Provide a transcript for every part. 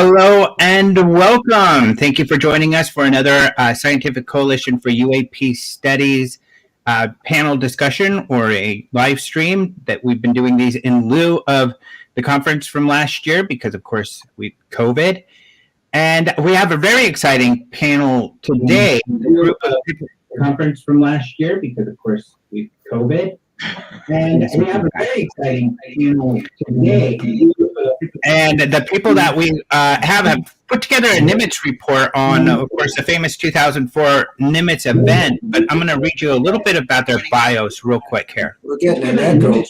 Hello and welcome. Thank you for joining us for another Scientific Coalition for UAP Studies panel discussion or a live stream that we've been doing these in lieu of the conference from last year because, of course, COVID. And we have a very exciting panel today. Conference from last year because, of course, COVID. And we have a very exciting panel today. And the people that we have put together a Nimitz report on, of course, the famous 2004 Nimitz event. But I'm going to read you a little bit about their bios real quick here. We're getting an echo.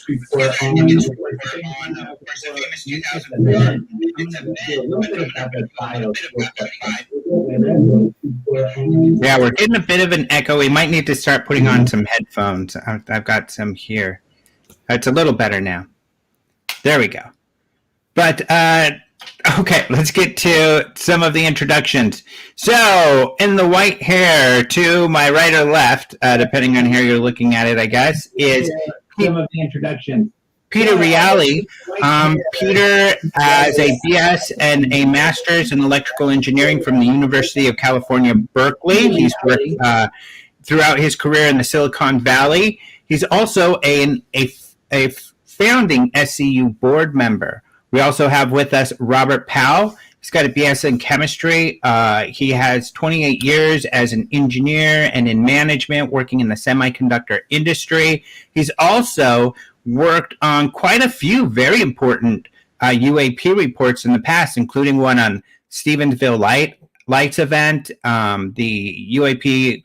Yeah, we're getting a bit of an echo. We might need to start putting on some headphones. I've got some here. It's a little better now. There we go. But, okay, let's get to some of the introductions. So, in the white hair to my right or left, depending on how you're looking at it, I guess, is some of the introductions. Peter Reali. Peter has a BS and a master's in electrical engineering from the University of California, Berkeley. He's worked throughout his career in the Silicon Valley. He's also a founding SCU board member. We also have with us Robert Powell. He's got a BS in chemistry. He has 28 years as an engineer and in management working in the semiconductor industry. He's also worked on quite a few very important UAP reports in the past, including one on Stephenville Lights event, the UAP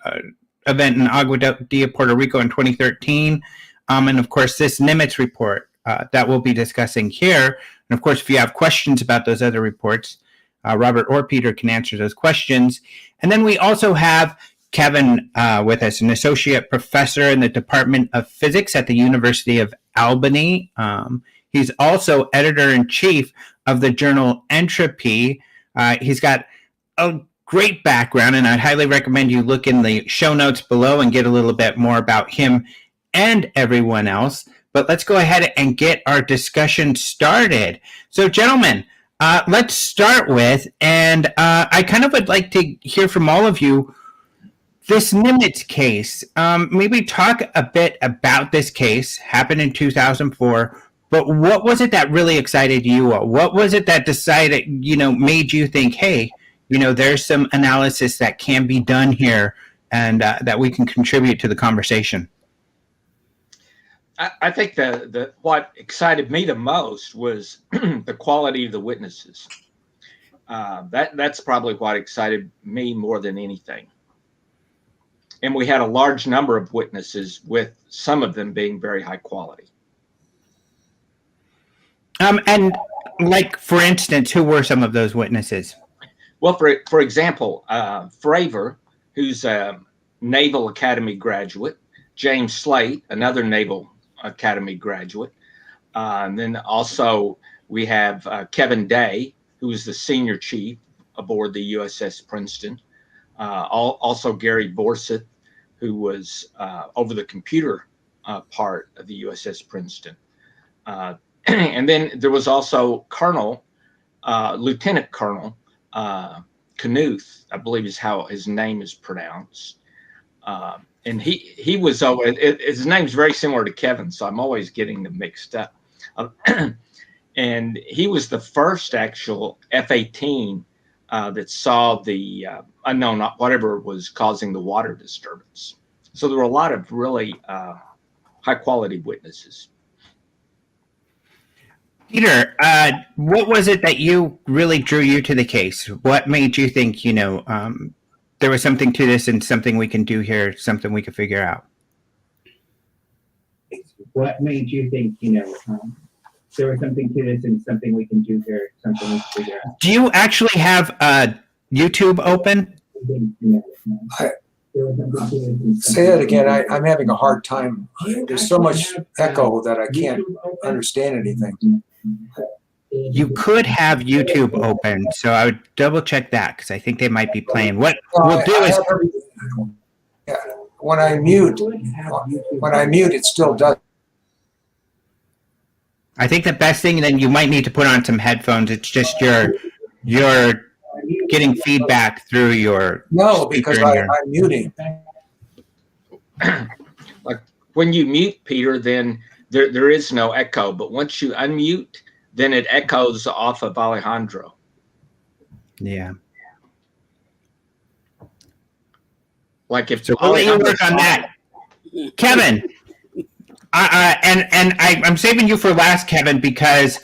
event in Aguadilla, Puerto Rico in 2013, and of course this Nimitz report that we'll be discussing here. And of course, if you have questions about those other reports, Robert or Peter can answer those questions. And then we also have Kevin with us, an associate professor in the Department of Physics at the University of Albany. He's also editor-in-chief of the journal Entropy. He's got a great background, and I'd highly recommend you look in the show notes below and get a little bit more about him and everyone else. But let's go ahead and get our discussion started. So, gentlemen, let's start with, and I kind of would like to hear from all of you, this Nimitz case. Maybe talk a bit about this case, happened in 2004, but what was it that really excited you? What was it that decided, made you think, hey, there's some analysis that can be done here and that we can contribute to the conversation? I think what excited me the most was the quality of the witnesses. That's probably what excited me more than anything. And we had a large number of witnesses, with some of them being very high quality. And like, for instance, who were some of those witnesses? Well, for example, Fravor, who's a Naval Academy graduate, James Slate, another Naval Academy graduate. And then also we have Kevin Day, who is the senior chief aboard the USS Princeton. Also Gary Borseth, who was over the computer part of the USS Princeton. And then there was also Lieutenant Colonel Knuth, I believe is how his name is pronounced. And he was over. His name's very similar to Kevin, so I'm always getting them mixed up. And he was the first actual F-18 that saw the unknown, whatever was causing the water disturbance. So there were a lot of really high quality witnesses. Peter, what was it that really drew you to the case? What made you think, there was something to this and something we can do here, something we can figure out? What made you think, there was something to this and something we can do here, something we can figure out? Do you actually have YouTube open? Say it again. I'm having a hard time. There's so much echo that I can't understand anything. You could have YouTube open, so I would double check that because I think they might be playing. What we'll do is when I mute, it still does. I think the best thing, then you might need to put on some headphones. It's just your you're getting feedback through your No, speaker because in your- I'm muting. Like when you mute, Peter, then there is no echo. But once you unmute, then it echoes off of Alejandro. Yeah. Like if So we'll let you Alejandro work on saw that, Kevin. I'm saving you for last, Kevin, because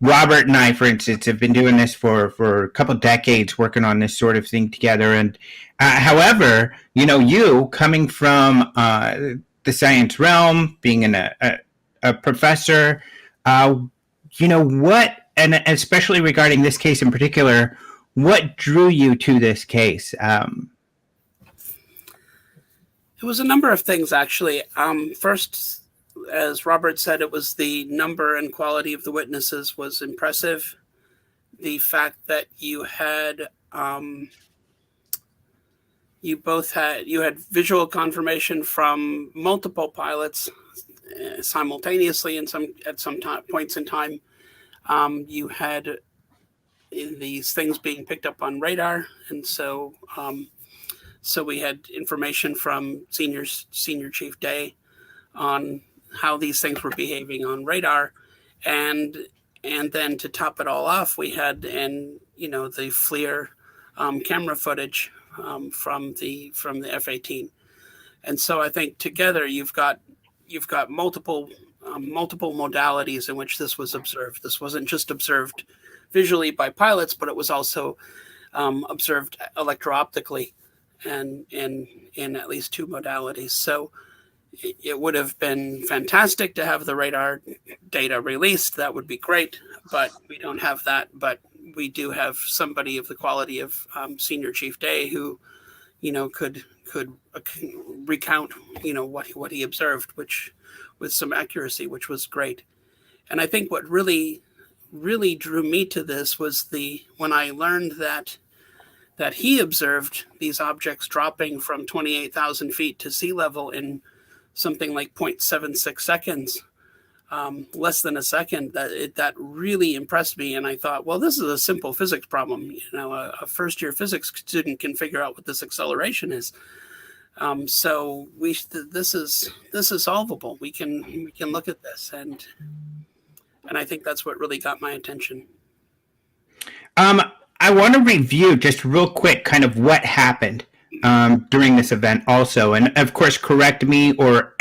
Robert and I, for instance, have been doing this for a couple decades, working on this sort of thing together. And however, you coming from the science realm, being a professor, what, and especially regarding this case in particular, what drew you to this case? It was a number of things, actually. First, as Robert said, it was the number and quality of the witnesses was impressive. The fact that you had visual confirmation from multiple pilots simultaneously at some points in time. You had these things being picked up on radar, and so we had information from Senior Chief Day on how these things were behaving on radar, and then to top it all off, we had the FLIR camera footage from the F-18, and so I think together you've got multiple modalities in which this was observed. This wasn't just observed visually by pilots, but it was also observed electro-optically, and in at least two modalities. So it would have been fantastic to have the radar data released. That would be great, but we don't have that. But we do have somebody of the quality of Senior Chief Day who, could recount, what he observed, which with some accuracy, which was great. And I think what really drew me to this was when I learned that he observed these objects dropping from 28,000 feet to sea level in something like 0.76 seconds, less than a second. That really impressed me. And I thought, well, this is a simple physics problem. A first-year physics student can figure out what this acceleration is. So this is solvable. We can look at this, and I think that's what really got my attention. I want to review just real quick kind of what happened during this event also. And of course, correct me or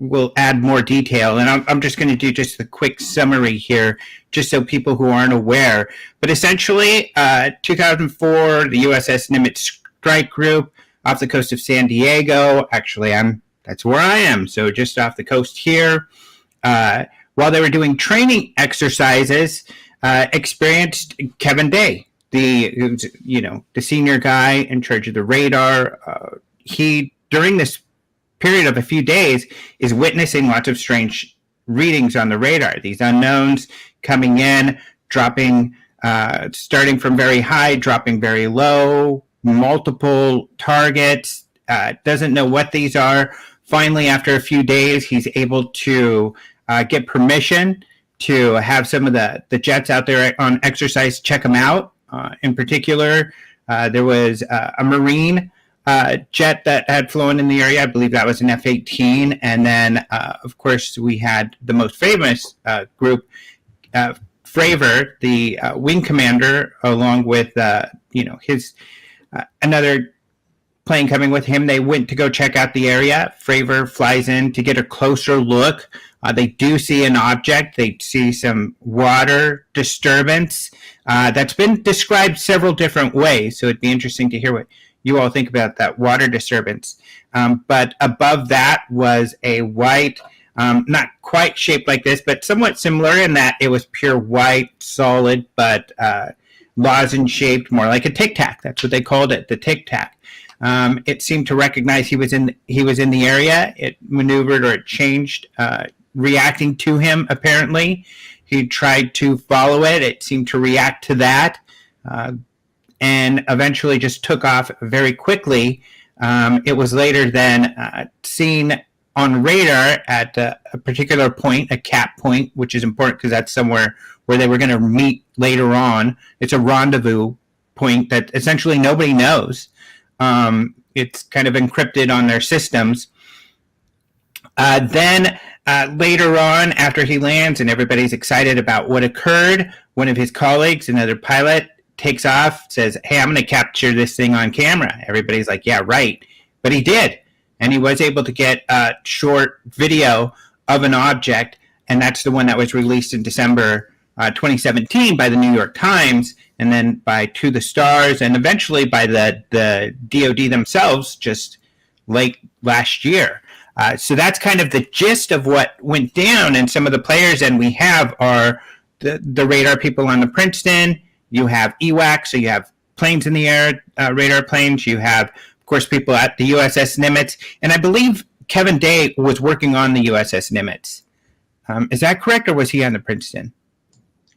we'll add more detail. And I'm just going to do just a quick summary here, just so people who aren't aware. But essentially, 2004, the USS Nimitz strike group off the coast of San Diego. Actually, that's where I am. So just off the coast here. While they were doing training exercises, experienced Kevin Day, the senior guy in charge of the radar. He, during this period of a few days, is witnessing lots of strange readings on the radar. These unknowns coming in, dropping, starting from very high, dropping very low, multiple targets, doesn't know what these are. Finally, after a few days, he's able to get permission to have some of the jets out there on exercise check them out. In particular, there was a Marine jet that had flown in the area. I believe that was an F-18. And then, of course, we had the most famous group, Fravor, the wing commander, along with, his another plane coming with him. They went to go check out the area. Fravor flies in to get a closer look. They do see an object. They see some water disturbance that's been described several different ways. So it'd be interesting to hear what you all think about that water disturbance. But above that was a white, not quite shaped like this, but somewhat similar in that it was pure white, solid, but lozenge shaped, more like a Tic Tac. That's what they called it, the Tic Tac. It seemed to recognize he was in the area. It maneuvered or it changed, reacting to him, apparently. He tried to follow it. It seemed to react to that, and eventually just took off very quickly. It was later then seen on radar at a particular point, a cap point, which is important because that's somewhere where they were going to meet later on. It's a rendezvous point that essentially nobody knows. It's kind of encrypted on their systems. Then later on, after he lands and everybody's excited about what occurred, one of his colleagues, another pilot, takes off, says, "Hey, I'm going to capture this thing on camera." Everybody's like, "Yeah, right." But he did. And he was able to get a short video of an object. And that's the one that was released in December 2017 by the New York Times, and then by To the Stars, and eventually by the DoD themselves just late last year. So that's kind of the gist of what went down. And some of the players and we have are the radar people on the Princeton. You have EWAC, so you have planes in the air, radar planes. You have, of course, people at the USS Nimitz. And I believe Kevin Day was working on the USS Nimitz. Is that correct, or was he on the Princeton?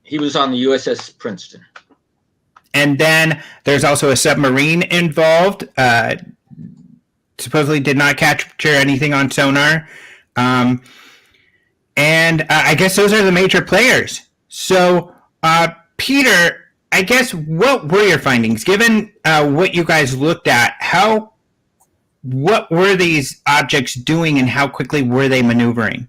He was on the USS Princeton. And then there's also a submarine involved. Supposedly did not capture anything on sonar. And I guess those are the major players. So, Peter, I guess what were your findings? Given what you guys looked at, what were these objects doing and how quickly were they maneuvering?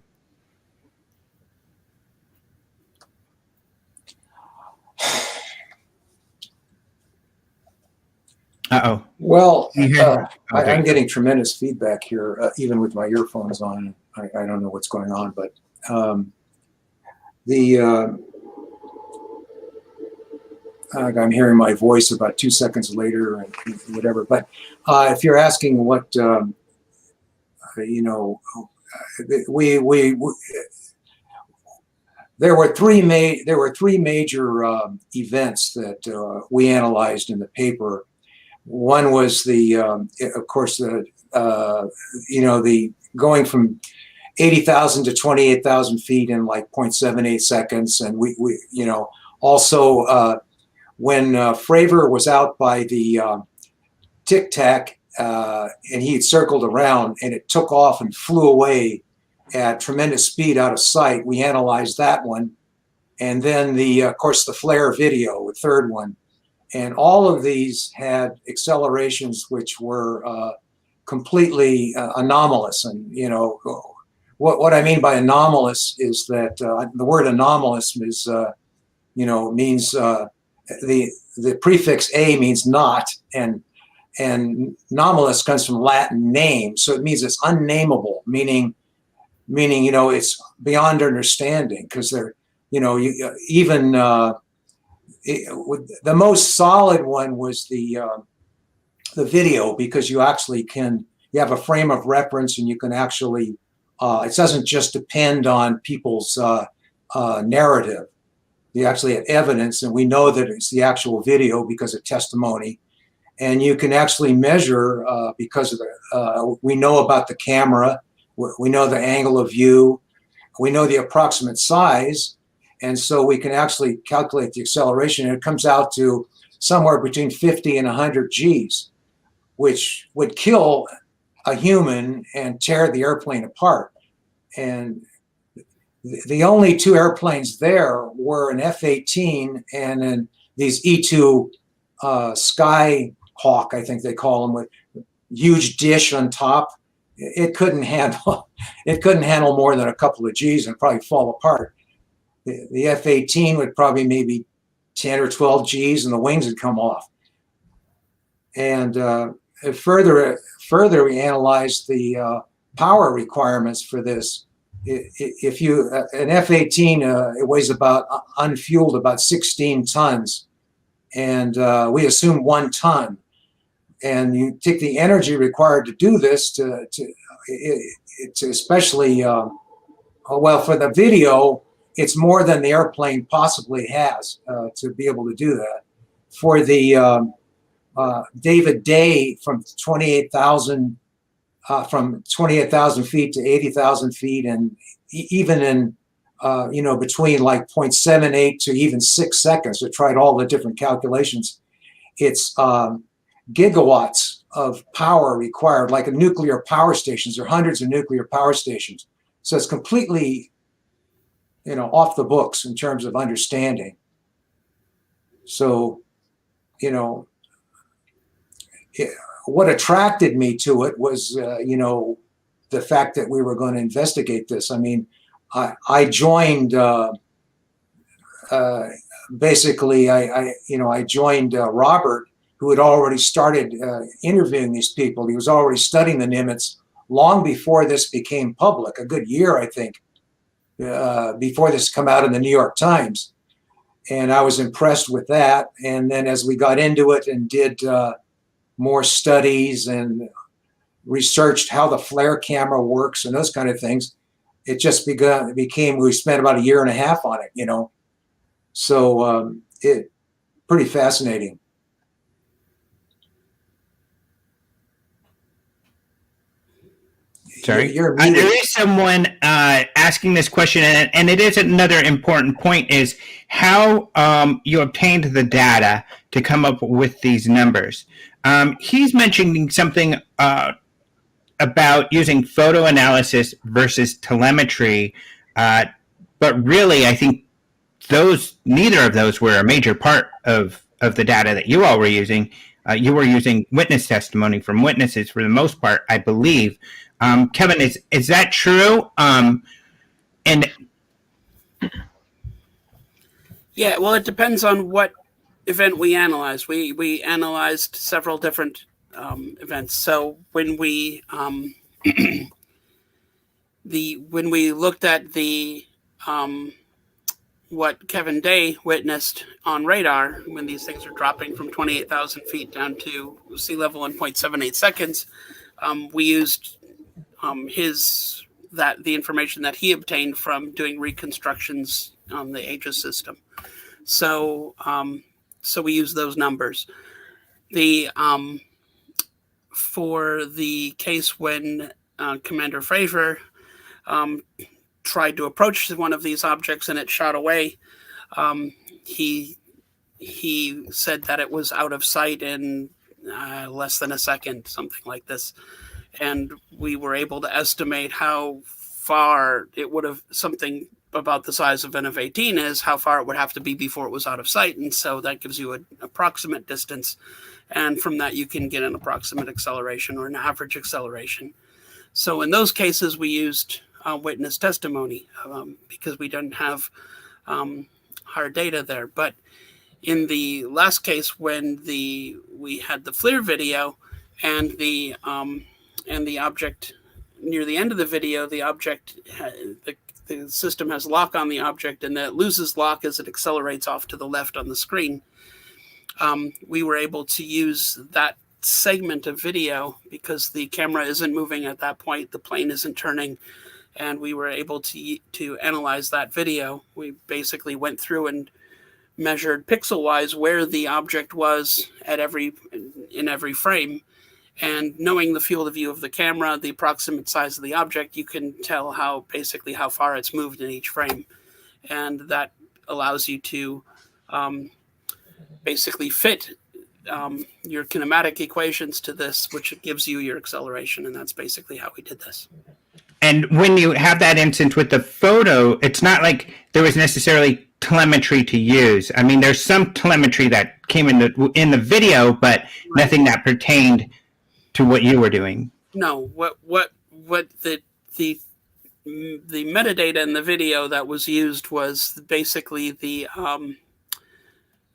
Uh-oh. Well, Okay. I'm getting tremendous feedback here, even with my earphones on. I don't know what's going on, but I'm hearing my voice about 2 seconds later and whatever. But if you're asking what, there were three major events that we analyzed in the paper. One was of course, the going from 80,000 to 28,000 feet in like 0.78 seconds. And we also when Fravor was out by the Tic Tac and he had circled around and it took off and flew away at tremendous speed out of sight, we analyzed that one. And then of course, the flare video, the third one. And all of these had accelerations which were completely anomalous. And, what I mean by anomalous is that the word anomalous is, means the prefix a means not, and anomalous comes from Latin name. So it means it's unnameable, meaning, it's beyond understanding because they're, the most solid one was the video, because you actually you have a frame of reference and you can actually, it doesn't just depend on people's narrative. You actually have evidence, and we know that it's the actual video because of testimony. And you can actually measure because of we know about the camera, we know the angle of view, we know the approximate size. And so we can actually calculate the acceleration, and it comes out to somewhere between 50 and 100 Gs, which would kill a human and tear the airplane apart. And the only two airplanes there were an F-18 and then these E-2 Skyhawk, I think they call them, with huge dish on top. It couldn't handle more than a couple of Gs and probably fall apart. The F-18 would probably maybe 10 or 12 Gs and the wings would come off. And further we analyzed the power requirements for this. If an F-18, it weighs about, unfueled, about 16 tons. And we assume 1 ton. And you take the energy required to do this to especially, for the video, it's more than the airplane possibly has to be able to do that. For the David Day from 28,000 feet to 80,000 feet, and even in between like 0.78 to even 6 seconds. We tried all the different calculations. It's gigawatts of power required, like a nuclear power stations, or hundreds of nuclear power stations. So it's completely off the books in terms of understanding. So, you know, what attracted me to it was, you know, the fact that we were going to investigate this. I mean, I joined, basically, I joined Robert, who had already started interviewing these people. He was already studying the Nimitz long before this became public, a good year, I think, before this come out in the New York Times. And I was impressed with that. And then as we got into it and did more studies and researched how the flare camera works and those kind of things, it just became, we spent about a year and a half on it, you know. So it pretty fascinating. Sorry, You're muted. there is someone asking this question, and it is another important point: is how you obtained the data to come up with these numbers. He's mentioning something about using photo analysis versus telemetry, but really, I think neither of those were a major part of the data that you all were using. You were using witness testimony from witnesses for the most part, I believe. Kevin, is that true? And Yeah, well, it depends on what event we analyzed. We analyzed several different events. So when we when we looked at the what Kevin Day witnessed on radar, when these things are dropping from 28,000 feet down to sea level in 0.78 seconds, we used the information that he obtained from doing reconstructions on the Aegis system. So we use those numbers. For the case when Commander Fravor tried to approach one of these objects and it shot away, he said that it was out of sight in less than a second, something like this. And we were able to estimate how far it would have, something about the size of an F-18 is, how far it would have to be before it was out of sight. And so that gives you an approximate distance. And from that, you can get an approximate acceleration or an average acceleration. So in those cases, we used witness testimony because we didn't have hard data there. But in the last case, when we had the FLIR video and the object near the end of the video, the object, the system has lock on the object, and it loses lock as it accelerates off to the left on the screen. We were able to use that segment of video because the camera isn't moving at that point, the plane isn't turning, and we were able to analyze that video. We basically went through and measured pixel-wise where the object was in every frame. And knowing the field of view of the camera, the approximate size of the object, you can tell how far it's moved in each frame. And that allows you to basically fit your kinematic equations to this, which gives you your acceleration. And that's basically how we did this. And when you have that instance with the photo, it's not like there was necessarily telemetry to use. I mean, there's some telemetry that came in the video, but nothing that pertained to what you were doing. No, what the metadata in the video that was used was basically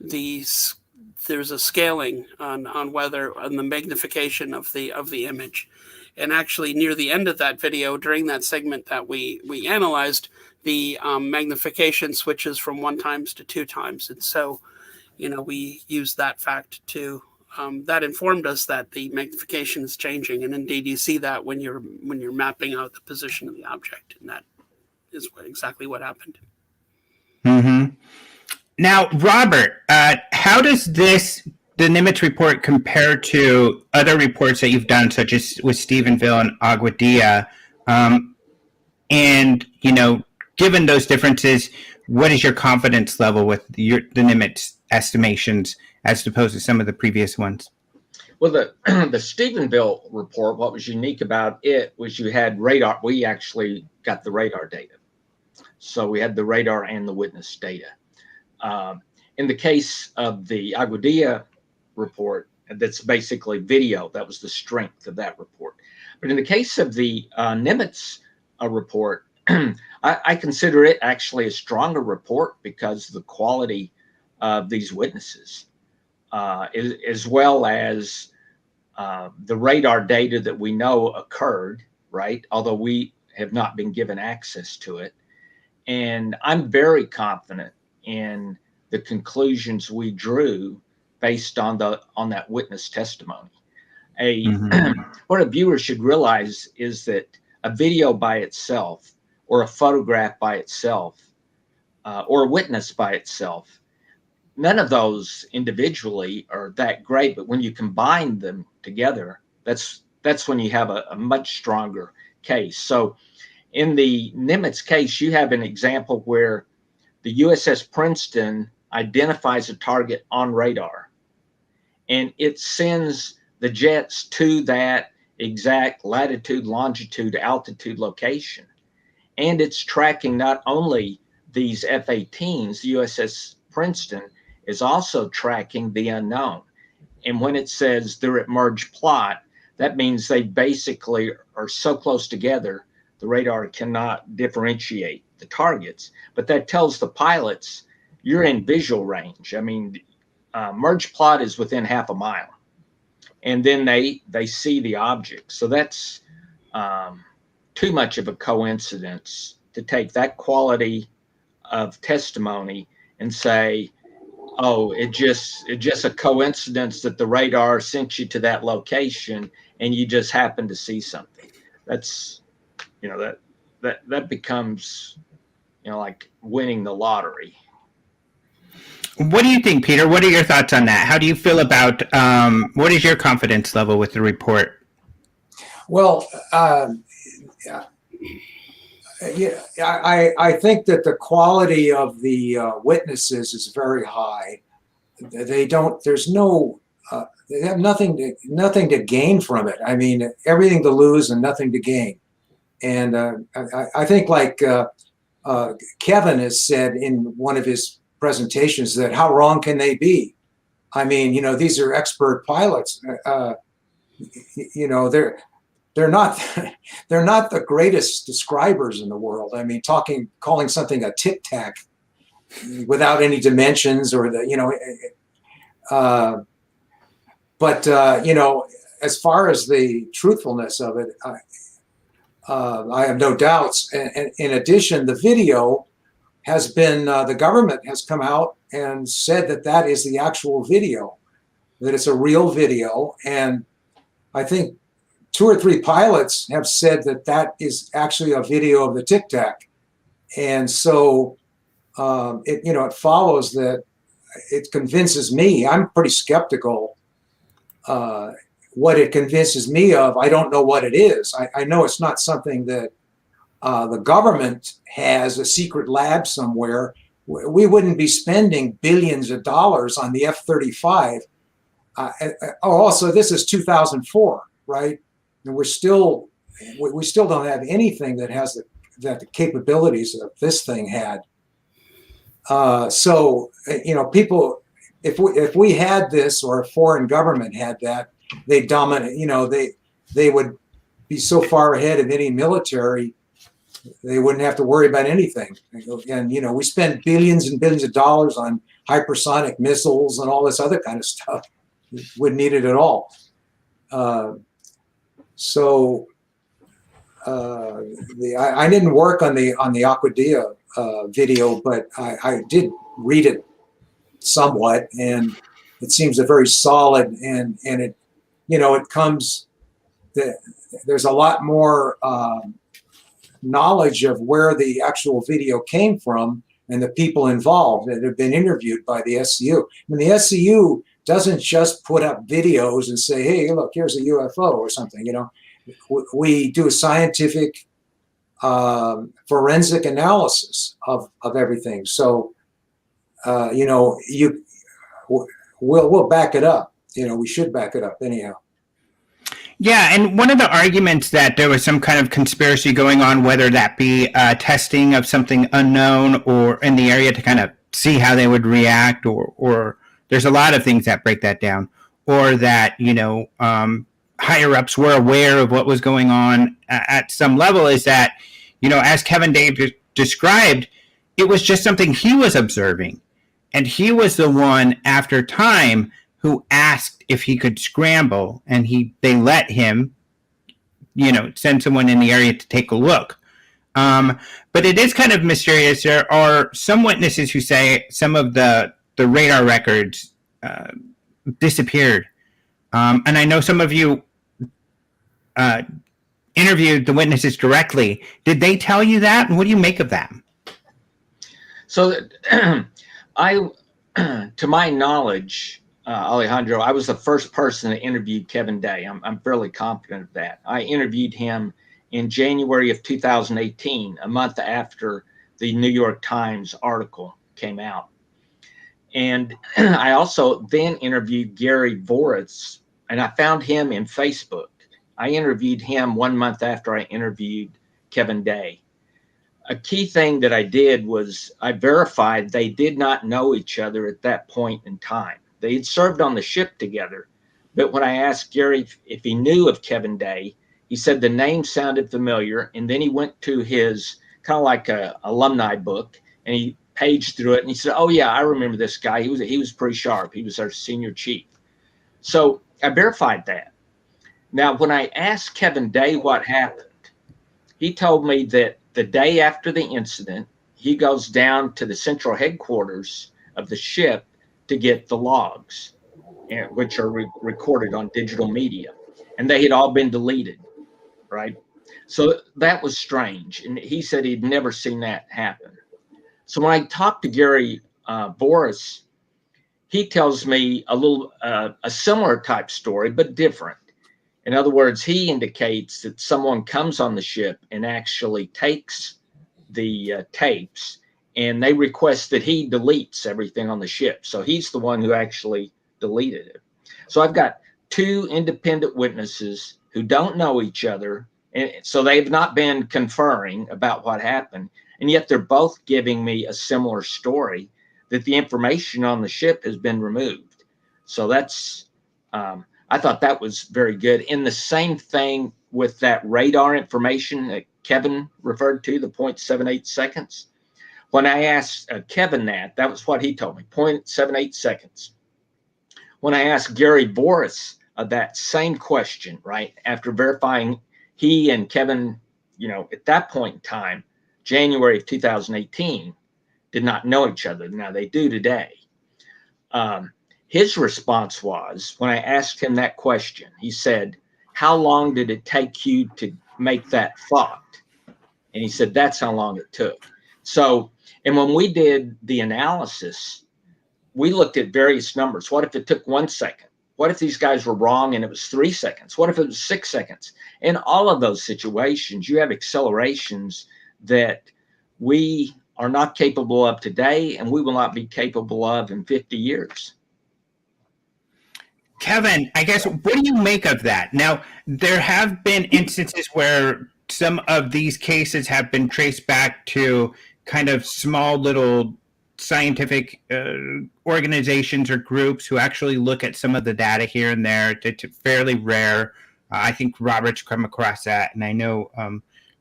there's a scaling on the magnification of the image, and actually near the end of that video, during that segment that we analyzed, the magnification switches from 1 times to 2 times, and so we used that fact to. That informed us that the magnification is changing, and indeed you see that when you're mapping out the position of the object, and that is exactly what happened. Mm-hmm. Now, Robert, how does the Nimitz report compare to other reports that you've done, such as with Stephenville and Aguadilla? And given those differences, what is your confidence level with the Nimitz estimations as opposed to some of the previous ones? Well, the Stephenville report, what was unique about it was you had radar. We actually got the radar data. So we had the radar and the witness data. in the case of the Aguadilla report, that's basically video. That was the strength of that report. But in the case of the Nimitz report, I consider it actually a stronger report because of the quality of these witnesses, as well as the radar data that we know occurred, right? Although we have not been given access to it. And I'm very confident in the conclusions we drew based on that witness testimony. What a viewer should realize is that a video by itself, or a photograph by itself, or a witness by itself, none of those individually are that great. But when you combine them together, that's when you have a much stronger case. So in the Nimitz case, you have an example where the USS Princeton identifies a target on radar, and it sends the jets to that exact latitude, longitude, altitude location. And it's tracking not only these F-18s, the USS Princeton is also tracking the unknown. And when it says they're at merge plot, that means they basically are so close together, the radar cannot differentiate the targets. But that tells the pilots, you're in visual range. I mean, merge plot is within half a mile. And then they see the object. So that's too much of a coincidence to take that quality of testimony and say, oh, it's just a coincidence that the radar sent you to that location and you just happened to see something. That's, that becomes, like winning the lottery. What do you think, Peter? What are your thoughts on that? How do you feel about, what is your confidence level with the report? Well, I think that the quality of the witnesses is very high. They have nothing to gain from it. I mean, everything to lose and nothing to gain. And I think, like Kevin has said in one of his presentations, that how wrong can they be? I mean, these are expert pilots. They're not the greatest describers in the world. I mean, calling something a tic tac without any dimensions or as far as the truthfulness of it, I have no doubts. And in addition, the video has been, the government has come out and said that is the actual video, that it's a real video. And I think 2 or 3 pilots have said that is actually a video of the Tic Tac. And so it follows that it convinces me. I'm pretty skeptical. What it convinces me of, I don't know what it is. I know it's not something that the government has a secret lab somewhere. We wouldn't be spending billions of dollars on the F-35. Also, this is 2004, right? And we still don't have anything that has the capabilities that this thing had. So people, if we had this, or a foreign government had that, they dominate. They would be so far ahead of any military. They wouldn't have to worry about anything. And, we spend billions and billions of dollars on hypersonic missiles and all this other kind of stuff. Wouldn't need it at all. I didn't work on the Aguadilla video, but I did read it somewhat, and it seems a very solid, and it, it comes, there's a lot more knowledge of where the actual video came from and the people involved that have been interviewed by the SCU. I mean, the SCU doesn't just put up videos and say, hey, look, here's a UFO or something. We do a scientific forensic analysis of everything. So, we'll back it up. We should back it up anyhow. Yeah, and one of the arguments that there was some kind of conspiracy going on, whether that be testing of something unknown or in the area to kind of see how they would react, or there's a lot of things that break that down, or that, higher ups were aware of what was going on at some level, is that, as Kevin Dave described, it was just something he was observing. And he was the one, after time, who asked if he could scramble, and they let him, send someone in the area to take a look. But it is kind of mysterious. There are some witnesses who say some of the radar records disappeared. And I know some of you interviewed the witnesses directly. Did they tell you that? And what do you make of that? So to my knowledge, Alejandro, I was the first person that interviewed Kevin Day. I'm fairly confident of that. I interviewed him in January of 2018, a month after the New York Times article came out. And I also then interviewed Gary Voritz, and I found him in Facebook. I interviewed him 1 month after I interviewed Kevin Day. A key thing that I did was I verified they did not know each other at that point in time. They had served on the ship together, but when I asked Gary if he knew of Kevin Day, he said the name sounded familiar, and then he went to his kind of like a alumni book, and he paged through it, and he said, "Oh yeah, I remember this guy. He was pretty sharp. He was our senior chief." So I verified that. Now, when I asked Kevin Day what happened, he told me that the day after the incident, he goes down to the central headquarters of the ship to get the logs, which are recorded on digital media, and they had all been deleted, right? So that was strange, and he said he'd never seen that happen. So when I talked to Gary Voritz, he tells me a similar type story, but different. In other words, he indicates that someone comes on the ship and actually takes the tapes, and they request that he deletes everything on the ship. So he's the one who actually deleted it. So I've got two independent witnesses who don't know each other, and so they've not been conferring about what happened, and yet they're both giving me a similar story, that the information on the ship has been removed. So that's I thought that was very good. In the same thing with that radar information that Kevin referred to, the 0.78 seconds. When I asked Kevin that was what he told me, 0.78 seconds. When I asked Gary Voritz that same question, right, after verifying he and Kevin, at that point in time, January of 2018, did not know each other. Now they do today. His response was, when I asked him that question, he said, "How long did it take you to make that thought?" And he said, "That's how long it took." So, and when we did the analysis, we looked at various numbers. What if it took 1 second? What if these guys were wrong and it was 3 seconds? What if it was 6 seconds? In all of those situations, you have accelerations that we are not capable of today, and we will not be capable of in 50 years. Kevin, I guess, what do you make of that? Now, there have been instances where some of these cases have been traced back to kind of small little scientific organizations or groups who actually look at some of the data here and there. It's fairly rare. I think Robert's come across that, and I know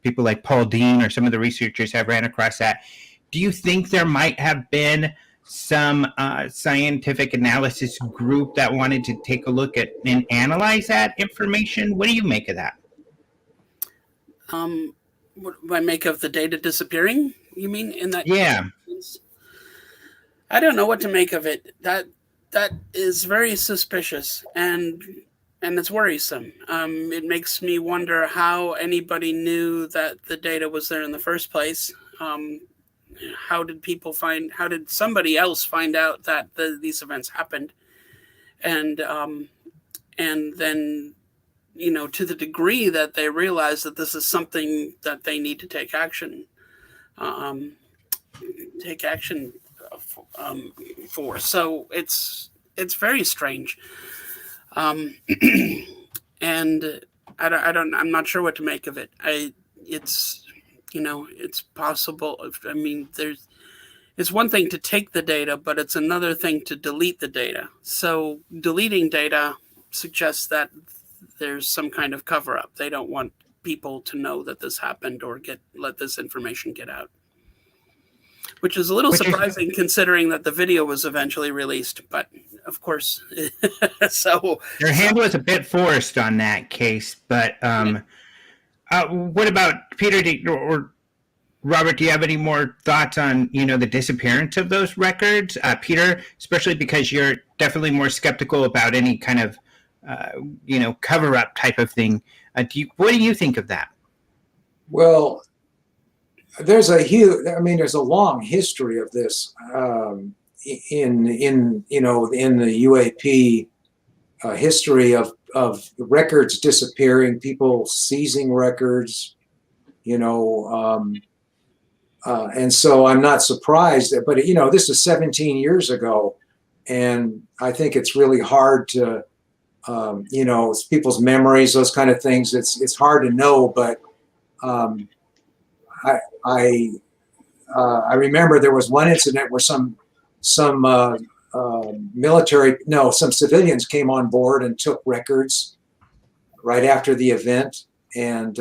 people like Paul Dean or some of the researchers have ran across that. Do you think there might have been some scientific analysis group that wanted to take a look at and analyze that information? What do you make of that? What do I make of the data disappearing? You mean in that? Yeah. I don't know what to make of it. That is very suspicious, and it's worrisome. It makes me wonder how anybody knew that the data was there in the first place. How did somebody else find out that these events happened? And then, to the degree that they realize that this is something that they need to take action for. So it's very strange. And I'm not sure what to make of it. It's possible. I mean, it's one thing to take the data, but it's another thing to delete the data. So deleting data suggests that there's some kind of cover up. They don't want people to know that this happened or let this information get out. Which is a little surprising considering that the video was eventually released, but of course, so your hand was a bit forced on that case. But what about Peter or Robert? Do you have any more thoughts on the disappearance of those records, Peter? Especially because you're definitely more skeptical about any kind of cover up type of thing. What do you think of that? Well, there's a long history of this in the UAP history of records disappearing, people seizing records, and so I'm not surprised. But this is 17 years ago, and I think it's really hard to it's people's memories, those kind of things. It's hard to know, but I remember there was one incident where some civilians came on board and took records right after the event, and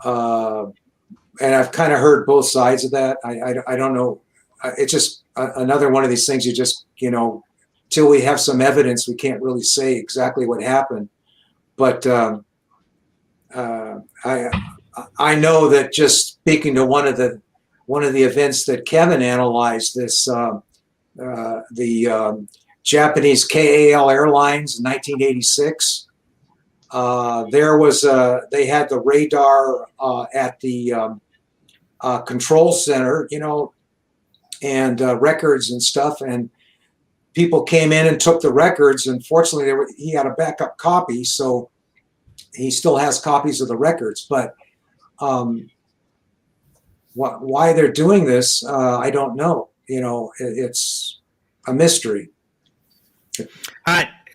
I've kind of heard both sides of that. I don't know. It's just another one of these things. You just till we have some evidence, we can't really say exactly what happened. But I know that just speaking to one of the events that Kevin analyzed, this the Japanese KAL Airlines in 1986. They had the radar at the control center, and records and stuff, and people came in and took the records. Unfortunately, he had a backup copy, so he still has copies of the records. But why they're doing this, I don't know. It's a mystery.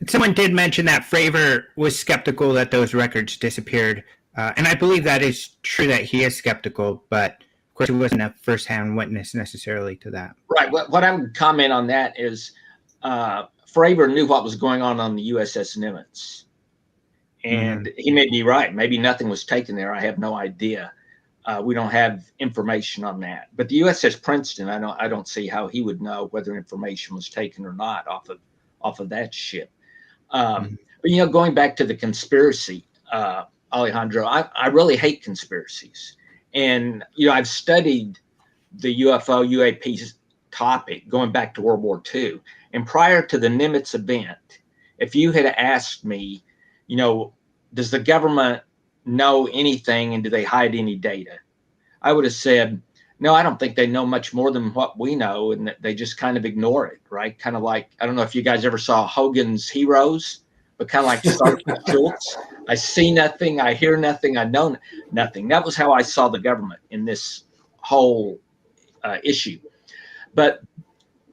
Someone did mention that Fravor was skeptical that those records disappeared, and I believe that is true, that he is skeptical, but of course he wasn't a first-hand witness necessarily to that. Right. What I would comment on that is Fravor knew what was going on the USS Nimitz. And he may be right. Maybe nothing was taken there. I have no idea. We don't have information on that. But the USS Princeton, I don't see how he would know whether information was taken or not off of that ship. But going back to the conspiracy, Alejandro, I really hate conspiracies. And I've studied the UFO UAP topic going back to World War II. And prior to the Nimitz event, if you had asked me, does the government know anything and do they hide any data? I would have said, no, I don't think they know much more than what we know, and that they just kind of ignore it, right? Kind of like, I don't know if you guys ever saw Hogan's Heroes, but kind of like Sergeant Schultz. I see nothing, I hear nothing, I know nothing. That was how I saw the government in this whole issue. But,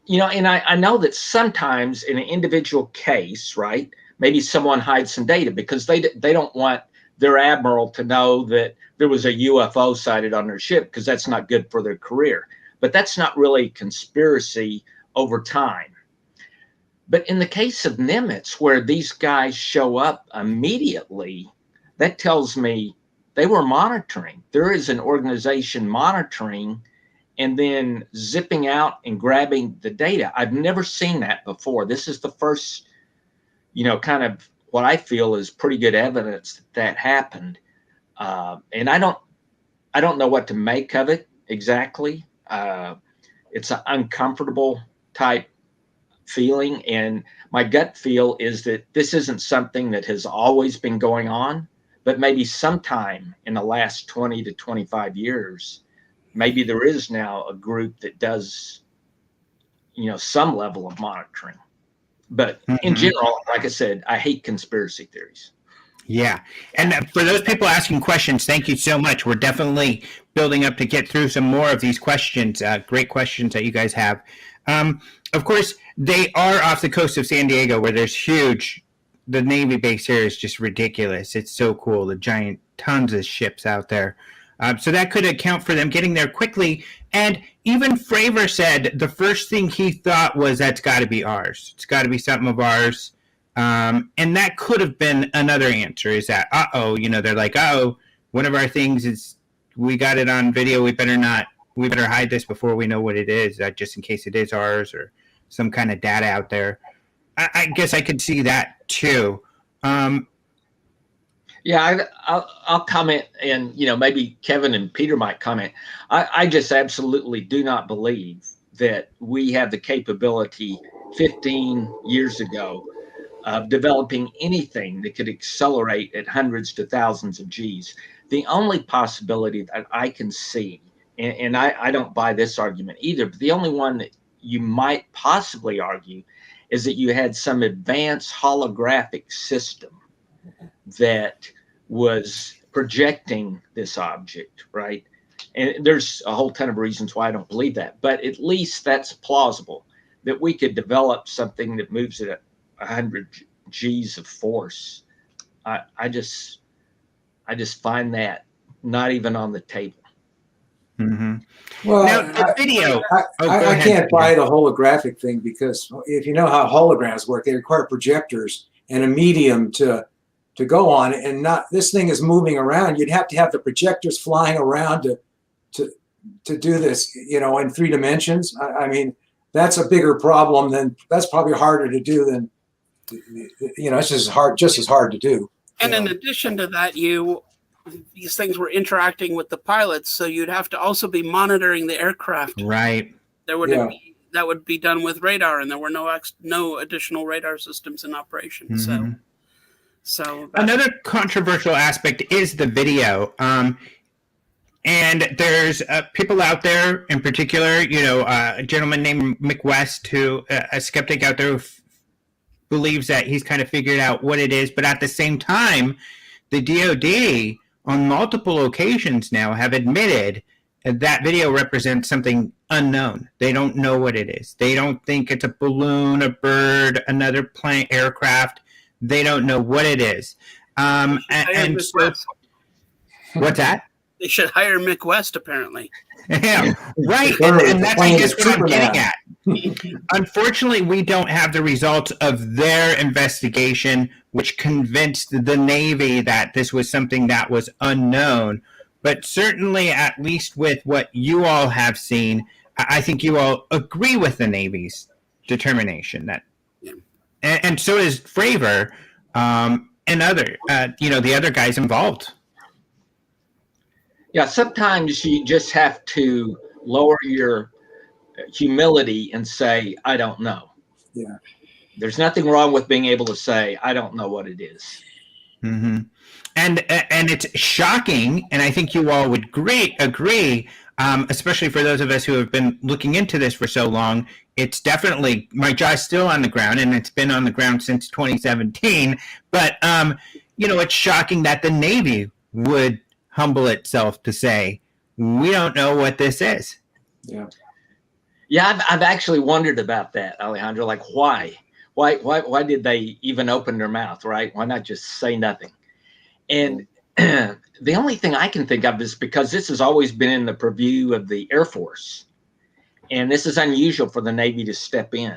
and I know that sometimes in an individual case, right, maybe someone hides some data because they don't want their admiral to know that there was a UFO sighted on their ship, because that's not good for their career. But that's not really conspiracy over time. But in the case of Nimitz, where these guys show up immediately, that tells me they were monitoring. There is an organization monitoring and then zipping out and grabbing the data. I've never seen that before. This is the first, kind of what I feel is pretty good evidence that happened. And I don't know what to make of it exactly. It's an uncomfortable type feeling. And my gut feel is that this isn't something that has always been going on, but maybe sometime in the last 20 to 25 years, maybe there is now a group that does, some level of monitoring. But in general, like I said, I hate conspiracy theories. Yeah. And for those people asking questions, thank you so much. We're definitely building up to get through some more of these questions. Great questions that you guys have. Of course, they are off the coast of San Diego, where there's the Navy base here is just ridiculous. It's so cool. The giant, tons of ships out there. So that could account for them getting there quickly. And even Fravor said the first thing he thought was that's got to be ours. It's got to be something of ours. And that could have been another answer is that, they're like, one of our things is we got it on video. We better hide this before we know what it is, just in case it is ours or some kind of data out there. I guess I could see that too. Yeah, I'll comment, and maybe Kevin and Peter might comment. I just absolutely do not believe that we have the capability 15 years ago of developing anything that could accelerate at hundreds to thousands of Gs. The only possibility that I can see, and I don't buy this argument either, but the only one that you might possibly argue is that you had some advanced holographic system that was projecting this object, right? And there's a whole ton of reasons why I don't believe that, but at least that's plausible that we could develop something that moves at 100 Gs of force. I just find that not even on the table. Mm-hmm. Well, now, the video. I can't buy the holographic thing because if you know how holograms work, they require projectors and a medium to go on, and not this thing is moving around. You'd have to have the projectors flying around to do this, in 3 dimensions. I mean, that's a bigger problem that's probably harder to do than, it's just as hard to do. And in addition to that, these things were interacting with the pilots, so you'd have to also be monitoring the aircraft. Right. That would be done with radar, and there were no additional radar systems in operation. Mm-hmm. So another controversial aspect is the video. And there's people out there, in particular, a gentleman named Mick West, who a skeptic out there who believes that he's kind of figured out what it is. But at the same time, the DoD on multiple occasions now have admitted that video represents something unknown. They don't know what it is. They don't think it's a balloon, a bird, another plane, aircraft. They don't know what it is. And so, what's that? They should hire Mick West, apparently. Yeah, right. And that's, I guess, what I'm getting at. Unfortunately, we don't have the results of their investigation, which convinced the Navy that this was something that was unknown. But certainly, at least with what you all have seen, I think you all agree with the Navy's determination that, and so does Fravor and other, the other guys involved. Yeah, sometimes you just have to lower your humility and say, I don't know. Yeah. There's nothing wrong with being able to say, I don't know what it is. Mm-hmm. And it's shocking, and I think you all would agree, especially for those of us who have been looking into this for so long. It's definitely, my jaw's still on the ground, and it's been on the ground since 2017. But, it's shocking that the Navy would humble itself to say, we don't know what this is. Yeah. Yeah, I've actually wondered about that, Alejandro. Like, why? Why did they even open their mouth, right? Why not just say nothing? And the only thing I can think of is because this has always been in the purview of the Air Force. And this is unusual for the Navy to step in.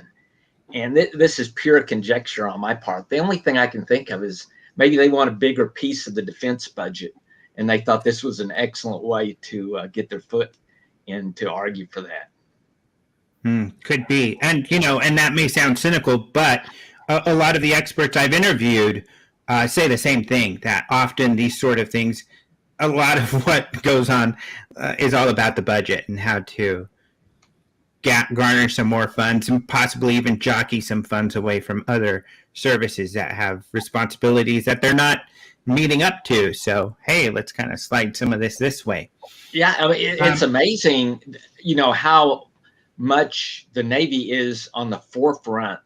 And this is pure conjecture on my part. The only thing I can think of is maybe they want a bigger piece of the defense budget. And they thought this was an excellent way to get their foot in to argue for that. Could be. And, and that may sound cynical, but a lot of the experts I've interviewed say the same thing, that often these sort of things, a lot of what goes on is all about the budget and how to garner some more funds and possibly even jockey some funds away from other services that have responsibilities that they're not meeting up to. So, hey, let's kind of slide some of this way. Yeah, I mean, it's amazing, how much the Navy is on the forefront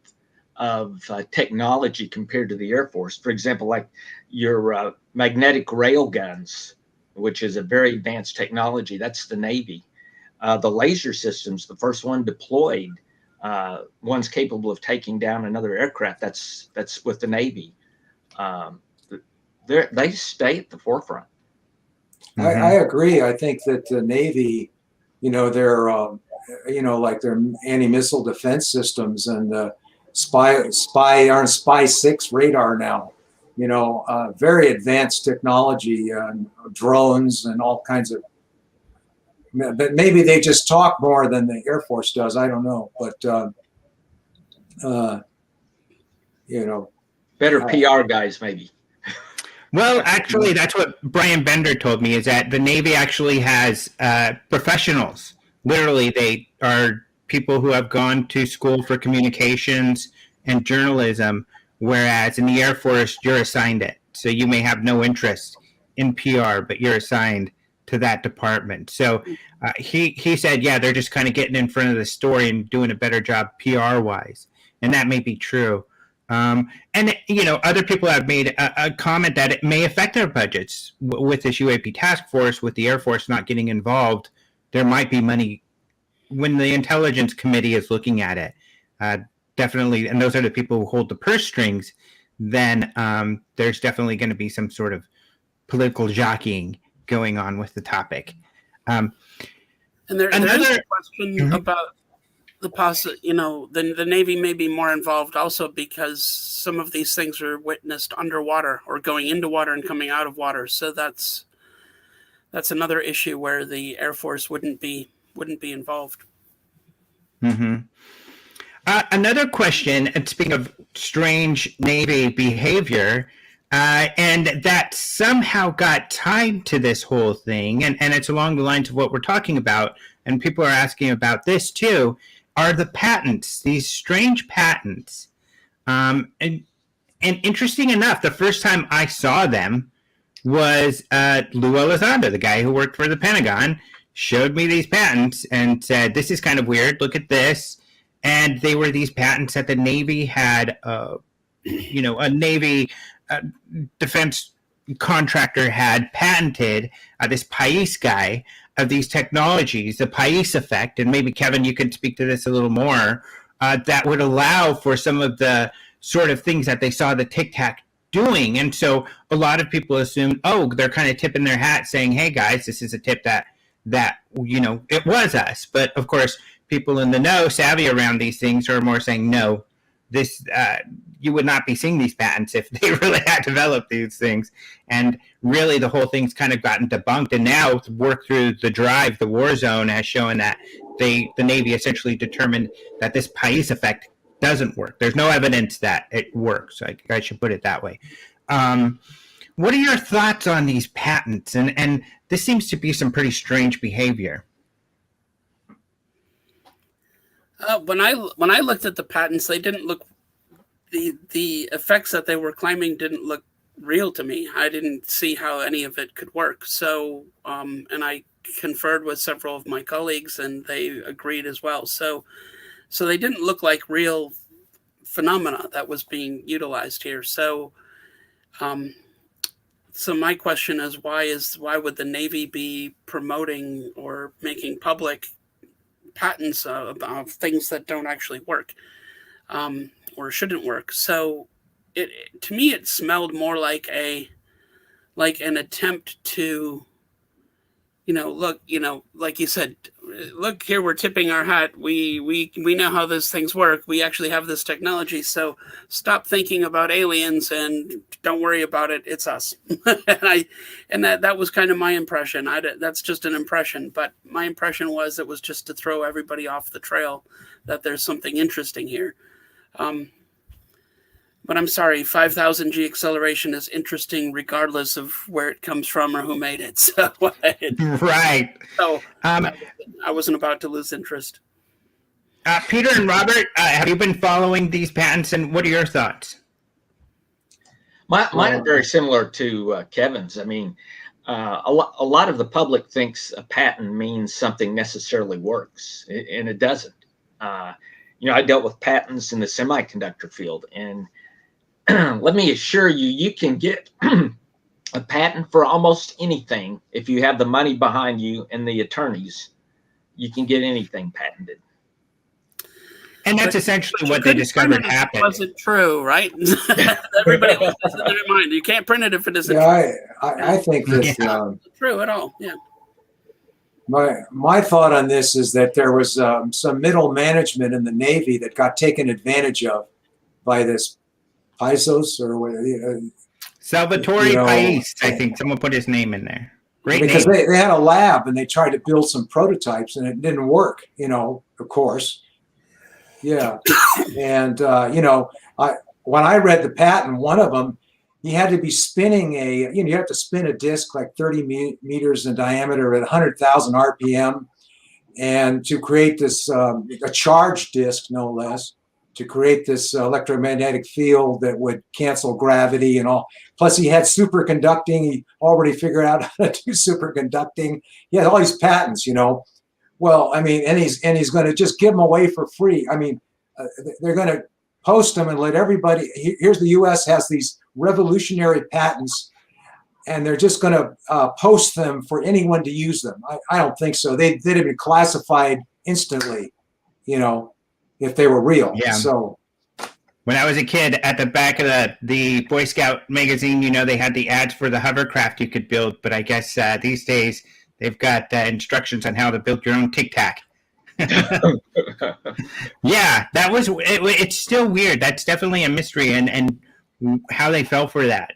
of technology compared to the Air Force. For example, like your magnetic rail guns, which is a very advanced technology, that's the Navy. The laser systems, the first one deployed, one's capable of taking down another aircraft. That's with the Navy. They stay at the forefront. I agree. I think that the Navy, their, like their anti-missile defense systems and Spy 6 radar now, very advanced technology, drones and all kinds of. But maybe they just talk more than the Air Force does. I don't know, but better PR guys maybe. Well, actually, that's what Brian Bender told me, is that the Navy actually has professionals. Literally, they are people who have gone to school for communications and journalism, whereas in the Air Force, you're assigned it. So you may have no interest in PR, but you're assigned to that department. So he said, yeah, they're just kind of getting in front of the story and doing a better job PR-wise. And that may be true. And other people have made a comment that it may affect their budgets with this UAP task force, with the Air Force not getting involved. There might be money when the Intelligence Committee is looking at it. Definitely, and those are the people who hold the purse strings. Then there's definitely going to be some sort of political jockeying going on with the topic. And there's a question about the the Navy may be more involved also because some of these things are witnessed underwater or going into water and coming out of water. So that's another issue where the Air Force wouldn't be involved. Another question, and speaking of strange Navy behavior, and that somehow got tied to this whole thing, and it's along the lines of what we're talking about, and people are asking about this too, are the patents, these strange patents. And interesting enough, the first time I saw them was Lou Elizondo, the guy who worked for the Pentagon, showed me these patents and said, this is kind of weird, look at this. And they were these patents that the Navy had, a Navy defense contractor had patented, this Pais guy, of these technologies, the Pais effect, and maybe Kevin, you could speak to this a little more, that would allow for some of the sort of things that they saw the Tic Tac doing. And so a lot of people assumed, they're kind of tipping their hat saying, hey guys, this is a tip that it was us. But of course, people in the know, savvy around these things, are more saying, no, this you would not be seeing these patents if they really had developed these things. And really the whole thing's kind of gotten debunked. And now work through the drive, the war zone, has shown that the Navy essentially determined that this Pais effect doesn't work. There's no evidence that it works. I should put it that way. What are your thoughts on these patents? And this seems to be some pretty strange behavior. When I looked at the patents, they didn't look, the effects that they were claiming didn't look real to me. I didn't see how any of it could work. So, and I conferred with several of my colleagues, and they agreed as well. So they didn't look like real phenomena that was being utilized here. So, so my question is, why would the Navy be promoting or making public patents of things that don't actually work, or shouldn't work? So to me, it smelled more like an attempt to, look, like you said, look here, we're tipping our hat. We know how these things work. We actually have this technology. So stop thinking about aliens and don't worry about it. It's us. and that was kind of my impression. That's just an impression, but my impression was it was just to throw everybody off the trail, that there's something interesting here. But I'm sorry, 5,000 G acceleration is interesting regardless of where it comes from or who made it. So right. So I wasn't about to lose interest. Peter and Robert, have you been following these patents, and what are your thoughts? Mine are very similar to Kevin's. I mean, a lot of the public thinks a patent means something necessarily works, and it doesn't. I dealt with patents in the semiconductor field, and let me assure you, you can get a patent for almost anything if you have the money behind you and the attorneys. You can get anything patented. And that's essentially You what they couldn't discovered print it if it happened. wasn't true, right? Everybody has this in their mind. You can't print it if it isn't Yeah, I think that true at all. Yeah. my thought on this is that there was some middle management in the Navy that got taken advantage of by this Paisos or Salvatore Pais, I think someone put his name in there. Great because name. they had a lab and they tried to build some prototypes and it didn't work, of course. Yeah. And, when I read the patent, one of them, you had to be spinning you have to spin a disc like 30 meters in diameter at 100,000 RPM. And to create this, a charged disc, no less, to create this electromagnetic field that would cancel gravity and all. Plus, he had superconducting. He already figured out how to do superconducting. He had all these patents, Well, I mean, and he's going to just give them away for free. I mean, they're going to post them and let everybody. Here's the U.S. has these revolutionary patents, and they're just going to post them for anyone to use them. I don't think so. They'd have been classified instantly, if they were real. Yeah. So when I was a kid, at the back of the Boy Scout magazine, they had the ads for the hovercraft you could build. But I guess these days they've got instructions on how to build your own Tic Tac. Yeah, that was. It's still weird. That's definitely a mystery, and how they fell for that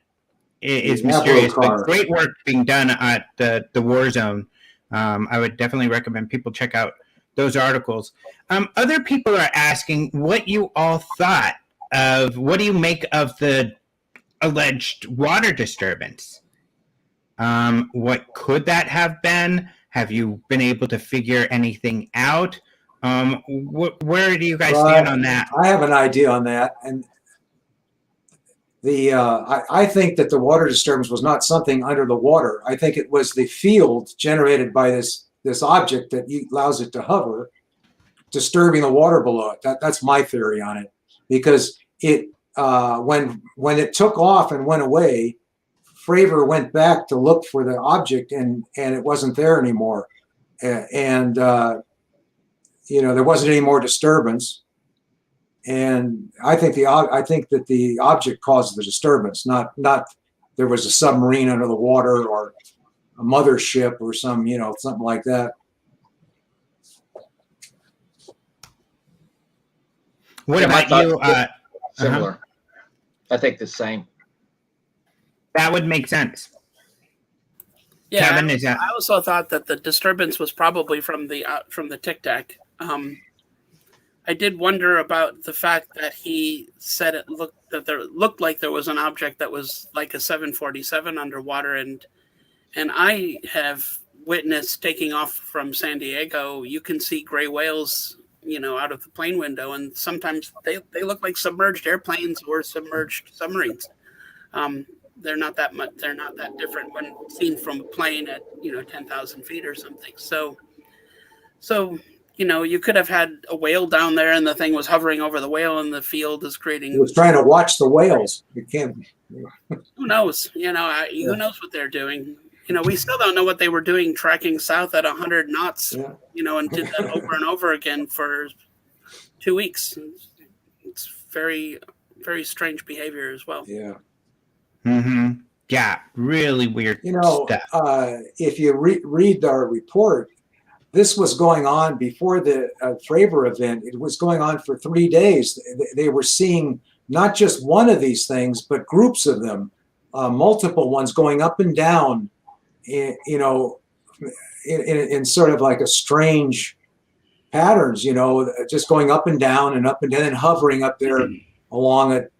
is mysterious. But great work being done at the war zone. I would definitely recommend people check out those articles. Other people are asking what you all thought of. What do you make of the alleged water disturbance? What could that have been? Have you been able to figure anything out? Where do you guys stand on that? I have an idea on that, and I think that the water disturbance was not something under the water. I think it was the field generated by this object that allows it to hover, disturbing the water below it. That's my theory on it, because it when it took off and went away, Fravor went back to look for the object and it wasn't there anymore, and there wasn't any more disturbance. And I think that the object caused the disturbance, not there was a submarine under the water or a mothership or something like that. What about you? Similar. I think the same. That would make sense. Yeah, Kevin, is that? I also thought that the disturbance was probably from the Tic Tac. I did wonder about the fact that he said there looked like there was an object that was like a 747 underwater, and I have witnessed taking off from San Diego. You can see gray whales, out of the plane window, and sometimes they look like submerged airplanes or submerged submarines. They're not that much. They're not that different when seen from a plane at 10,000 feet or something. So you could have had a whale down there, and the thing was hovering over the whale, and the field is creating. He was trying to watch the whales. You can't. Who knows? Who knows what they're doing? We still don't know what they were doing, tracking south at 100 knots. Yeah. And did that over and over again for 2 weeks. It's very, very strange behavior as well. Yeah. Mm-hmm. Yeah, really weird stuff. If you read our report, this was going on before the Fravor event. It was going on for 3 days. They were seeing not just one of these things, but groups of them, multiple ones going up and down, in sort of like a strange patterns, just going up and down and hovering up there along it,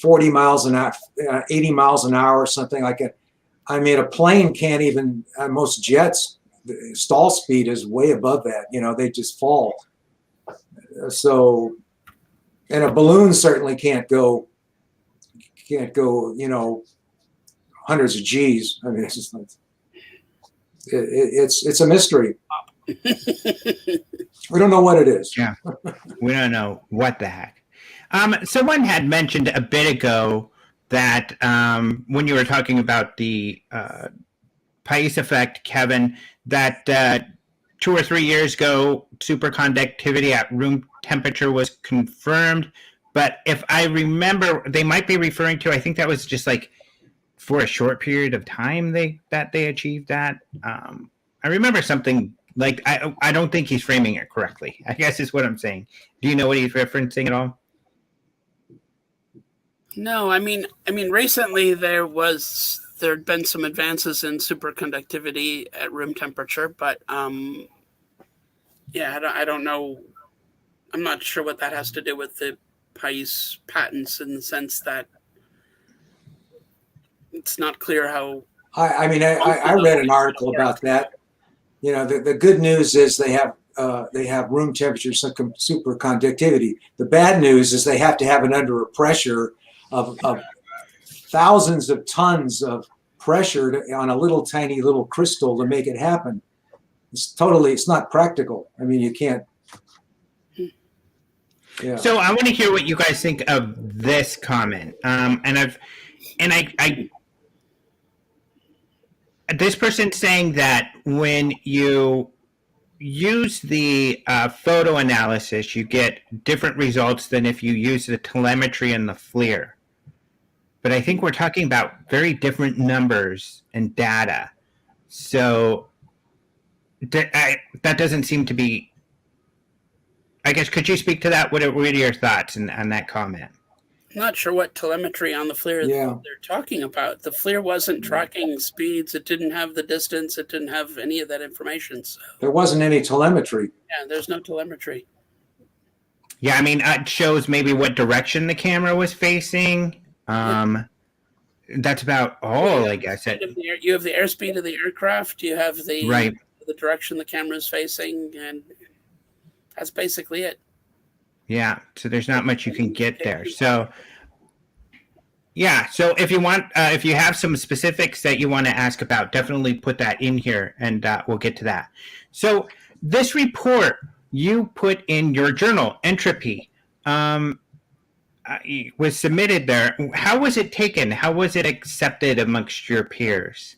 40 miles an hour, 80 miles an hour, or something like it. I mean, a plane can't even, most jets, the stall speed is way above that. They just fall. So, and a balloon certainly can't go, hundreds of G's. I mean, it's just like, it's a mystery. We don't know what it is. Yeah, we don't know what the heck. Someone had mentioned a bit ago that when you were talking about the Pais effect, Kevin, that 2 or 3 years ago, superconductivity at room temperature was confirmed. But if I remember, they might be referring to, I think that was just like for a short period of time they achieved that. I remember something like, I don't think he's framing it correctly, I guess is what I'm saying. Do you know what he's referencing at all? No, I mean, recently there'd been some advances in superconductivity at room temperature, but yeah, I don't know. I'm not sure what that has to do with the PICE patents, in the sense that it's not clear how. I mean, I read an article about that. You know, the good news is they have room temperature superconductivity. The bad news is they have to have it under a pressure of thousands of tons of pressure on a little tiny little crystal to make it happen. It's not practical. I mean, you can't. Yeah. So I want to hear what you guys think of this comment. This person's saying that when you use the photo analysis, you get different results than if you use the telemetry and the FLIR. But I think we're talking about very different numbers and data. So that doesn't seem to be, I guess, could you speak to that? What are your thoughts on that comment? I'm not sure what telemetry on the FLIR they're talking about. The FLIR wasn't tracking speeds. It didn't have the distance. It didn't have any of that information. So. There wasn't any telemetry. Yeah, there's no telemetry. Yeah, I mean, it shows maybe what direction the camera was facing. That's about all, I guess. You have the airspeed of the aircraft. You have the direction the camera is facing, and that's basically it. Yeah, so there's not much you can get there. So, yeah, so if you want, if you have some specifics that you want to ask about, definitely put that in here, and we'll get to that. So this report you put in your journal, Entropy, was submitted there. How was it taken? How was it accepted amongst your peers?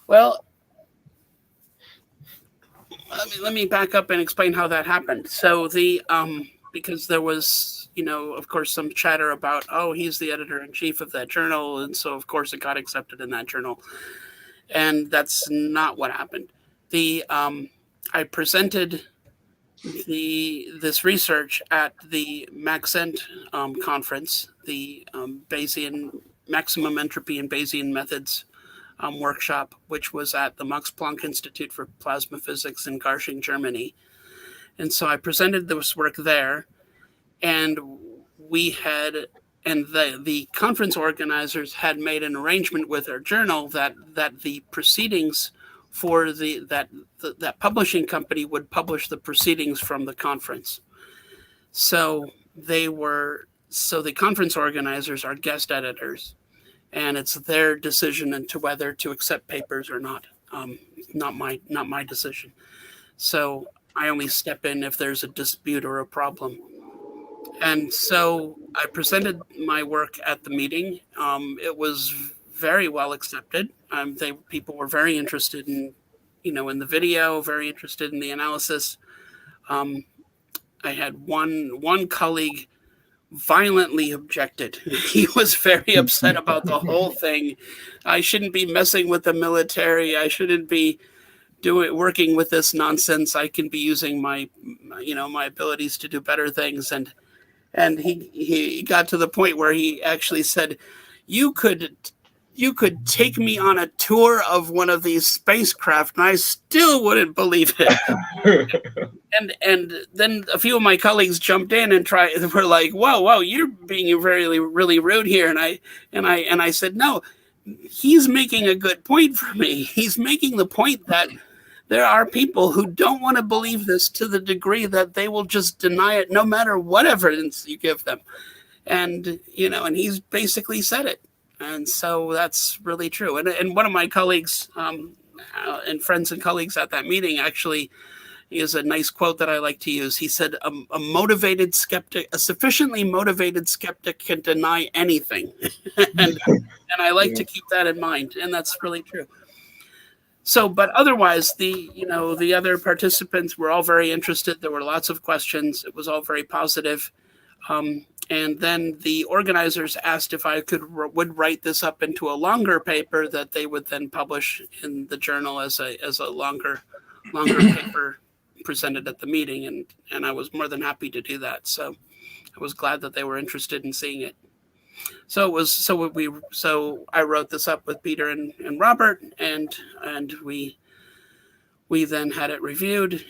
Well, let me back up and explain how that happened. So because there was, of course, some chatter about, oh, he's the editor-in-chief of that journal, and so of course it got accepted in that journal, and that's not what happened. I presented this research at the MaxEnt conference, the Bayesian maximum entropy and Bayesian methods workshop, which was at the Max Planck Institute for Plasma Physics in Garching, Germany. And so I presented this work there, and the conference organizers had made an arrangement with our journal that the proceedings for that publishing company would publish the proceedings from the conference. So the conference organizers are guest editors, and it's their decision into whether to accept papers or not. Not my decision. So I only step in if there's a dispute or a problem. And so I presented my work at the meeting. It was very well accepted. People were very interested in the video, very interested in the analysis. I had one colleague violently objected. He was very upset about the whole thing. I shouldn't be messing with the military. I shouldn't be working with this nonsense. I can be using my abilities to do better things. And he got to the point where he actually said, you could take me on a tour of one of these spacecraft and I still wouldn't believe it. and then a few of my colleagues jumped in and were like, whoa, you're being really, really rude here. And I said, no, he's making a good point for me. He's making the point that there are people who don't want to believe this to the degree that they will just deny it no matter what evidence you give them. And he's basically said it. And so that's really true. And one of my colleagues and friends and colleagues at that meeting actually is a nice quote that I like to use. He said, a sufficiently motivated skeptic can deny anything. and I like to keep that in mind. And that's really true. So, but otherwise, the other participants were all very interested. There were lots of questions. It was all very positive. And then the organizers asked if I would write this up into a longer paper that they would then publish in the journal as a longer paper presented at the meeting, and I was more than happy to do that. So I was glad that they were interested in seeing it. So I wrote this up with Peter and Robert, and we then had it reviewed.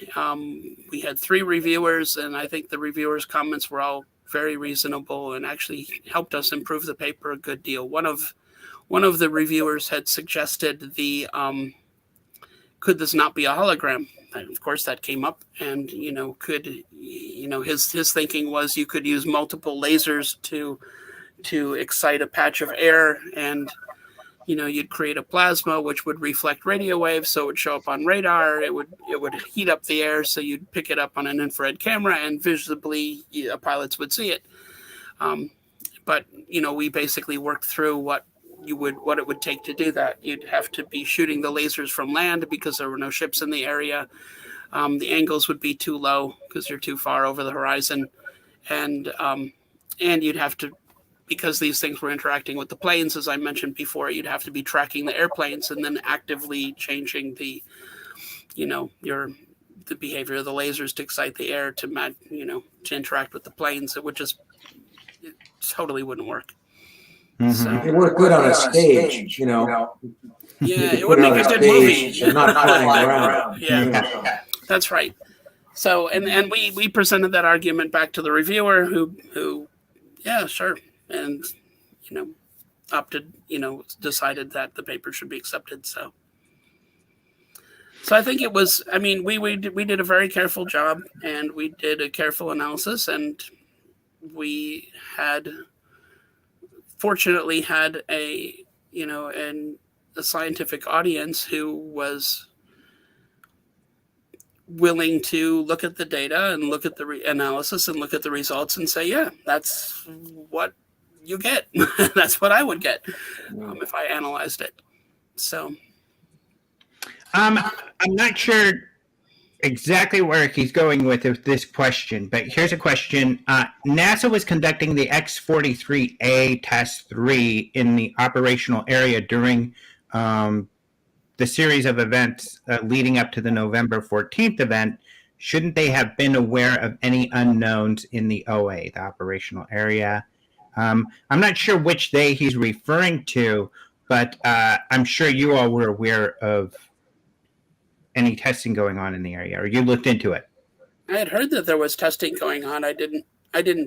We had 3 reviewers, and I think the reviewers' comments were all very reasonable and actually helped us improve the paper a good deal. One of the reviewers had suggested could this not be a hologram? And of course, that came up, and his thinking was you could use multiple lasers to excite a patch of air, and you'd create a plasma which would reflect radio waves, so it would show up on radar. It would heat up the air, so you'd pick it up on an infrared camera, and visibly pilots would see it. But we basically worked through what it would take to do that. You'd have to be shooting the lasers from land because there were no ships in the area. The angles would be too low because you're too far over the horizon, and you'd have to, because these things were interacting with the planes, as I mentioned before, you'd have to be tracking the airplanes and then actively changing the behavior of the lasers to excite the air to interact with the planes. It totally wouldn't work. Mm-hmm. So, it worked good on a stage, Yeah, it would make a good movie. Not flying around. Yeah, that's right. So, and we presented that argument back to the reviewer who yeah, sure. And, opted, decided that the paper should be accepted. So I think it was, we did a very careful job, and we did a careful analysis, and we fortunately had a scientific audience who was willing to look at the data and look at the analysis and look at the results and say, yeah, that's what you get. That's what I would get if I analyzed it. So I'm not sure exactly where he's going with this question, but here's a question. NASA was conducting the X-43A Test 3 in the operational area during the series of events leading up to the November 14th event. Shouldn't they have been aware of any unknowns in the OA, the operational area? I'm not sure which day he's referring to, but I'm sure you all were aware of any testing going on in the area, or you looked into it. I had heard that there was testing going on. I didn't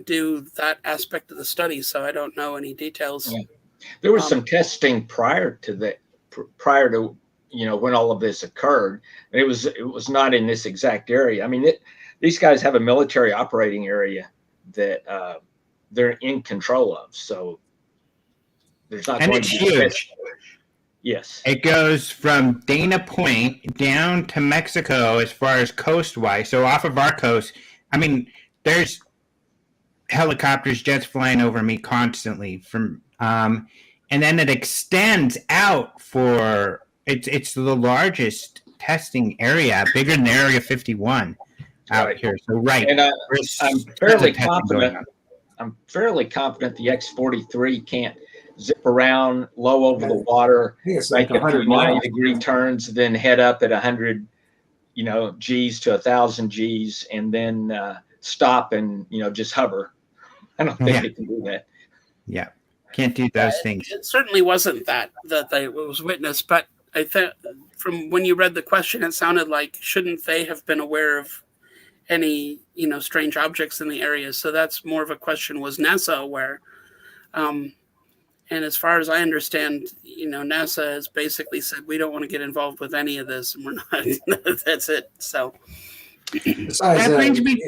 do that aspect of the study, so I don't know any details. Yeah. There was some testing prior to when all of this occurred. It was not in this exact area. These guys have a military operating area that they're in control of, so there's not and going it's to be huge. Yes, it goes from Dana Point down to Mexico as far as coast-wise. So off of our coast, there's helicopters, jets flying over me constantly. And then it extends out for it's the largest testing area, bigger than Area 51 out here. So and I'm fairly confident. I'm fairly confident the X-43 can't zip around low over the water, like make a few 90-degree turns, then head up at 100, G's to 1,000 G's, and then stop and just hover. I don't think they can do that. Yeah, can't do those things. It certainly wasn't that was witnessed, but I think from when you read the question, it sounded like shouldn't they have been aware of any strange objects in the area? So that's more of a question: was NASA aware? And as far as I understand, NASA has basically said we don't want to get involved with any of this, and we're not. That's it. So Besides, that brings me.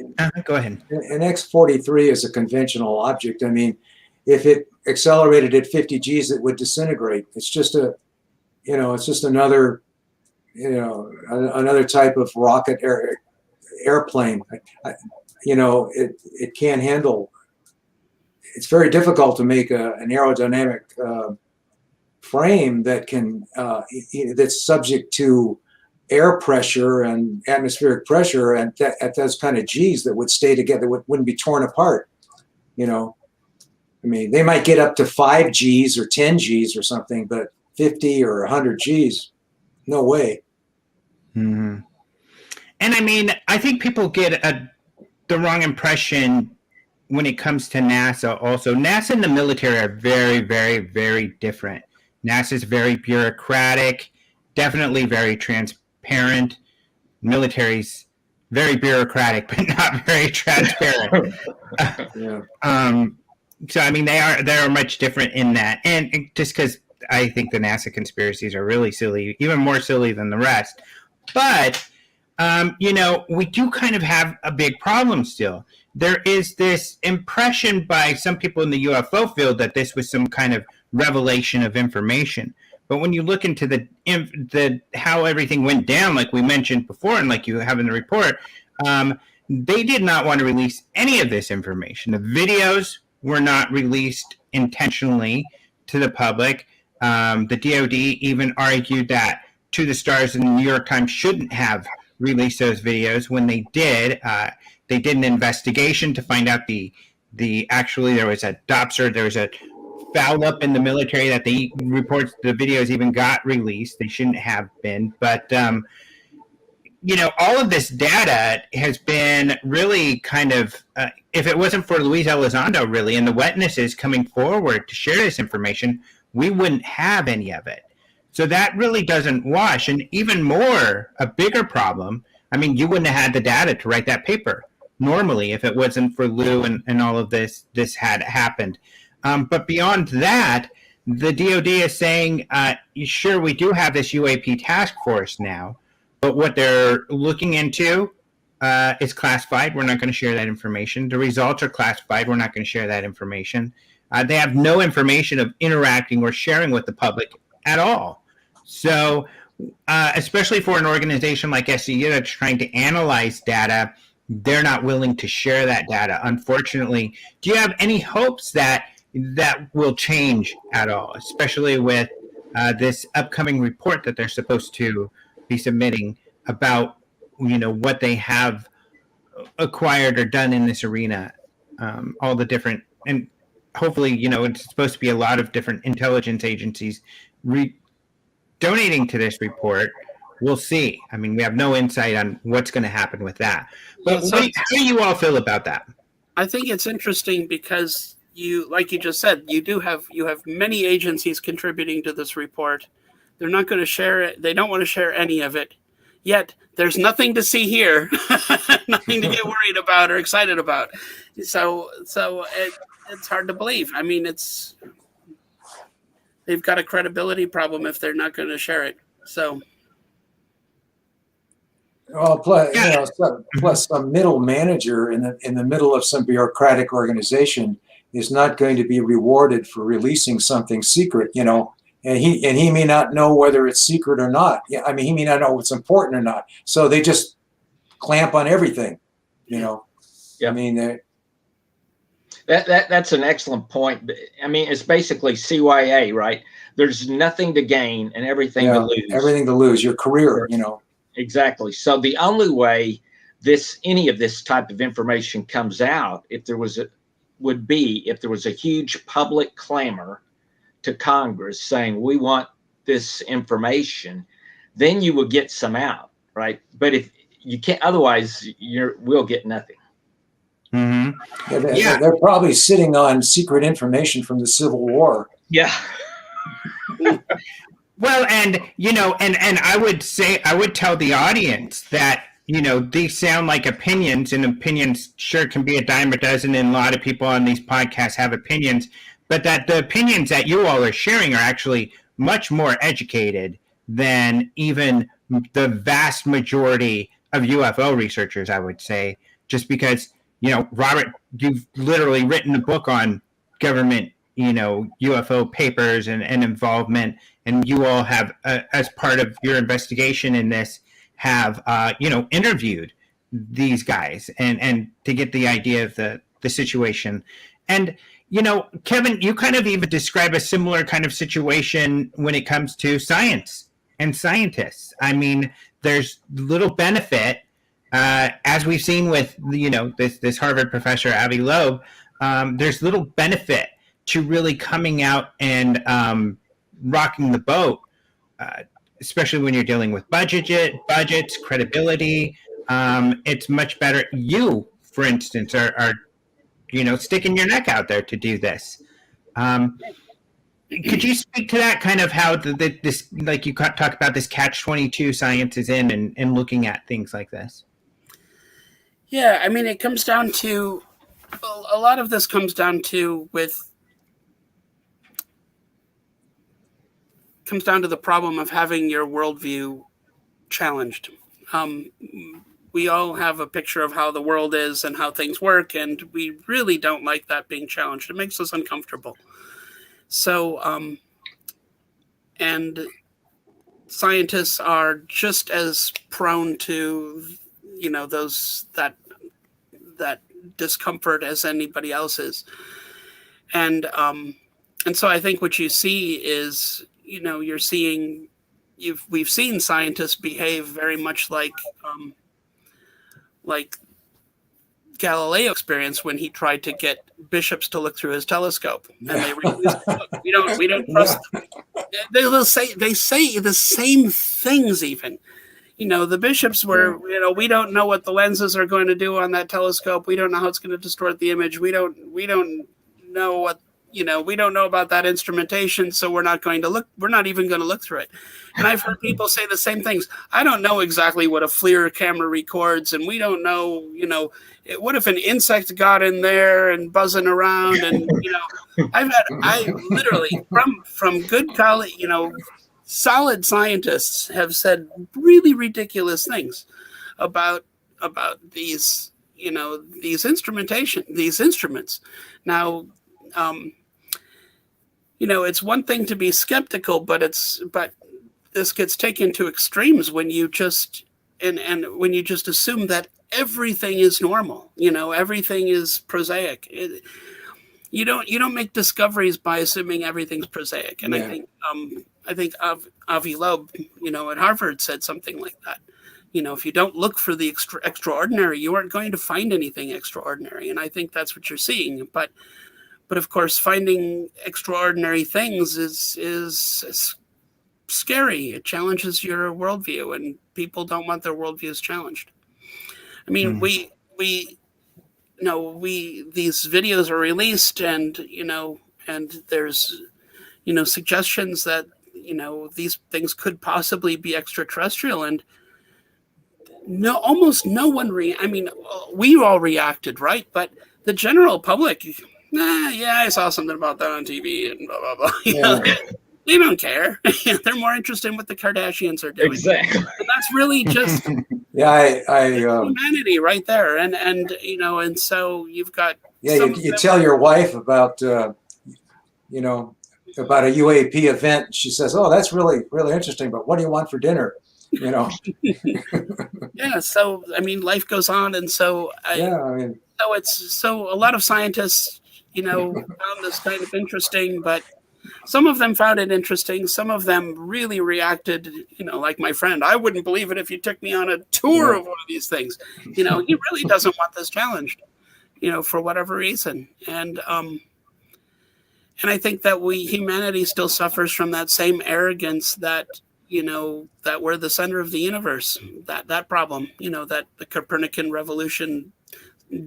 Go ahead. An X-43 is a conventional object. If it accelerated at 50 G's, it would disintegrate. It's just another, another type of rocket airplane. It can't handle. It's very difficult to make an aerodynamic frame that can that's subject to air pressure and atmospheric pressure, and at those kind of G's that would stay together, wouldn't be torn apart. You know, I mean, they might get up to 5 G's or 10 G's or something, but 50 or 100 G's, no way. Mm-hmm. And I mean, I think people get the wrong impression when it comes to NASA also. NASA and the military are very, very, very different. NASA is very bureaucratic, definitely very transparent. Military's very bureaucratic, but not very transparent. Yeah. So I mean, they are much different in that, and just because I think the NASA conspiracies are really silly, even more silly than the rest. But you know, we do kind of have a big problem still. There is this impression by some people in the UFO field that this was some kind of revelation of information. But when you look into the how everything went down, like we mentioned before, and like you have in the report, they did not want to release any of this information. The videos were not released intentionally to the public. The DoD even argued that To the Stars and the New York Times shouldn't have released those videos. When they did an investigation to find out actually there was a Dopser, there was a foul up in the military that the reports, the videos even got released. They shouldn't have been. But, you know, all of this data has been really kind of, if it wasn't for Luis Elizondo really and the witnesses coming forward to share this information, we wouldn't have any of it. So that really doesn't wash. And even more, a bigger problem, I mean, you wouldn't have had the data to write that paper normally if it wasn't for Lou and all of this had happened. But beyond that, the DoD is saying, sure, we do have this UAP task force now, but what they're looking into is classified. We're not going to share that information. The results are classified. We're not going to share that information. They have no information of interacting or sharing with the public at all. So especially for an organization like SCU that's trying to analyze data, they're not willing to share that data, unfortunately. Do you have any hopes that will change at all, especially with this upcoming report that they're supposed to be submitting about, you know, what they have acquired or done in this arena, all the different, and hopefully, you know, it's supposed to be a lot of different intelligence agencies donating to this report. We'll see. I mean, we have no insight on what's going to happen with that. But how do you all feel about that? I think it's interesting because like you just said, you have many agencies contributing to this report. They're not going to share it. They don't want to share any of it. Yet there's nothing to see here, nothing to get worried about or excited about. So it's hard to believe. I mean, they've got a credibility problem if they're not going to share it. So. Well, plus some middle manager in the middle of some bureaucratic organization is not going to be rewarded for releasing something secret, you know, and he may not know whether it's secret or not. Yeah, I mean, he may not know what's important or not. So they just clamp on everything, you know. Yeah. I mean, that's an excellent point. I mean, it's basically CYA, right? There's nothing to gain and everything to lose. Everything to lose, your career, you know. Exactly. So the only way any of this type of information comes out, if there was a huge public clamor to Congress saying we want this information, then you would get some out, right? But if you can't, otherwise we'll get nothing. Mm-hmm. They're probably sitting on secret information from the Civil War. Yeah. Well, and, you know, and I would tell the audience that, you know, these sound like opinions, and opinions sure can be a dime a dozen, and a lot of people on these podcasts have opinions, but that the opinions that you all are sharing are actually much more educated than even the vast majority of UFO researchers, I would say, just because, you know, Robert, you've literally written a book on government, you know, UFO papers and involvement, and you all have, as part of your investigation in this, have, you know, interviewed these guys and to get the idea of the situation. And, Kevin, you kind of even describe a similar kind of situation when it comes to science and scientists. I mean, there's little benefit, as we've seen with this Harvard professor Avi Loeb. There's little benefit to really coming out and rocking the boat, especially when you're dealing with budgets, credibility. It's much better. You, for instance, are sticking your neck out there to do this. Could you speak to that, kind of how this, like you talk about this catch-22 science is in and looking at things like this? Yeah, I mean, it comes down to, a lot of this comes down to the problem of having your worldview challenged. We all have a picture of how the world is and how things work, and we really don't like that being challenged. It makes us uncomfortable. So, and scientists are just as prone to, that discomfort as anybody else is. And so I think what you see is, we've seen scientists behave very much like Galileo experienced when he tried to get bishops to look through his telescope, and they refused. We don't trust them. They say the same things even. The bishops were, we don't know what the lenses are going to do on that telescope. We don't know how it's going to distort the image. We don't know what, we don't know about that instrumentation, so we're not even going to look through it. And I've heard people say the same things. I don't know exactly what a FLIR camera records, and we don't know, what if an insect got in there and buzzing around, and, I literally, from good college, solid scientists have said really ridiculous things about these, these instruments. Now, it's one thing to be skeptical, but this gets taken to extremes when you just when you just assume that everything is normal. Everything is prosaic. You don't make discoveries by assuming everything's prosaic. And yeah. I think Avi Loeb, at Harvard said something like that. If you don't look for the extraordinary, you aren't going to find anything extraordinary. And I think that's what you're seeing. But of course, finding extraordinary things is scary. It challenges your worldview, and people don't want their worldviews challenged. I mean, these videos are released, and there's suggestions that these things could possibly be extraterrestrial, and almost no one we all reacted, right? But the general public, I saw something about that on TV and blah blah blah. They don't care. They're more interested in what the Kardashians are doing. Exactly. And that's really just humanity right there. And so you've got you tell your wife about about a UAP event. She says, "Oh, that's really really interesting. But what do you want for dinner?" Yeah. So life goes on, and so so a lot of scientists found this kind of interesting, but some of them found it interesting. Some of them really reacted, like my friend. I wouldn't believe it if you took me on a tour of one of these things. He really doesn't want this challenged, for whatever reason. And I think that humanity still suffers from that same arrogance that, that we're the center of the universe. That problem, that the Copernican revolution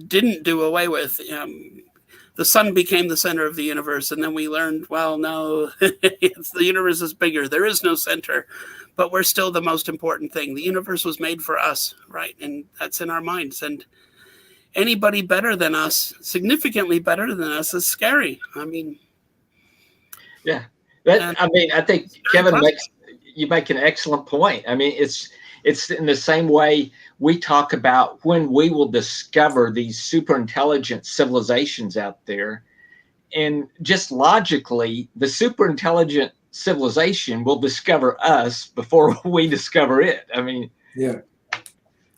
didn't do away with. The sun became the center of the universe, and then we learned, well, no, the universe is bigger. There is no center, but we're still the most important thing. The universe was made for us, right? And that's in our minds. And anybody better than us, significantly better than us, is scary. I think Kevin you make an excellent point. It's in the same way we talk about when we will discover these super intelligent civilizations out there. And just logically, the super intelligent civilization will discover us before we discover it.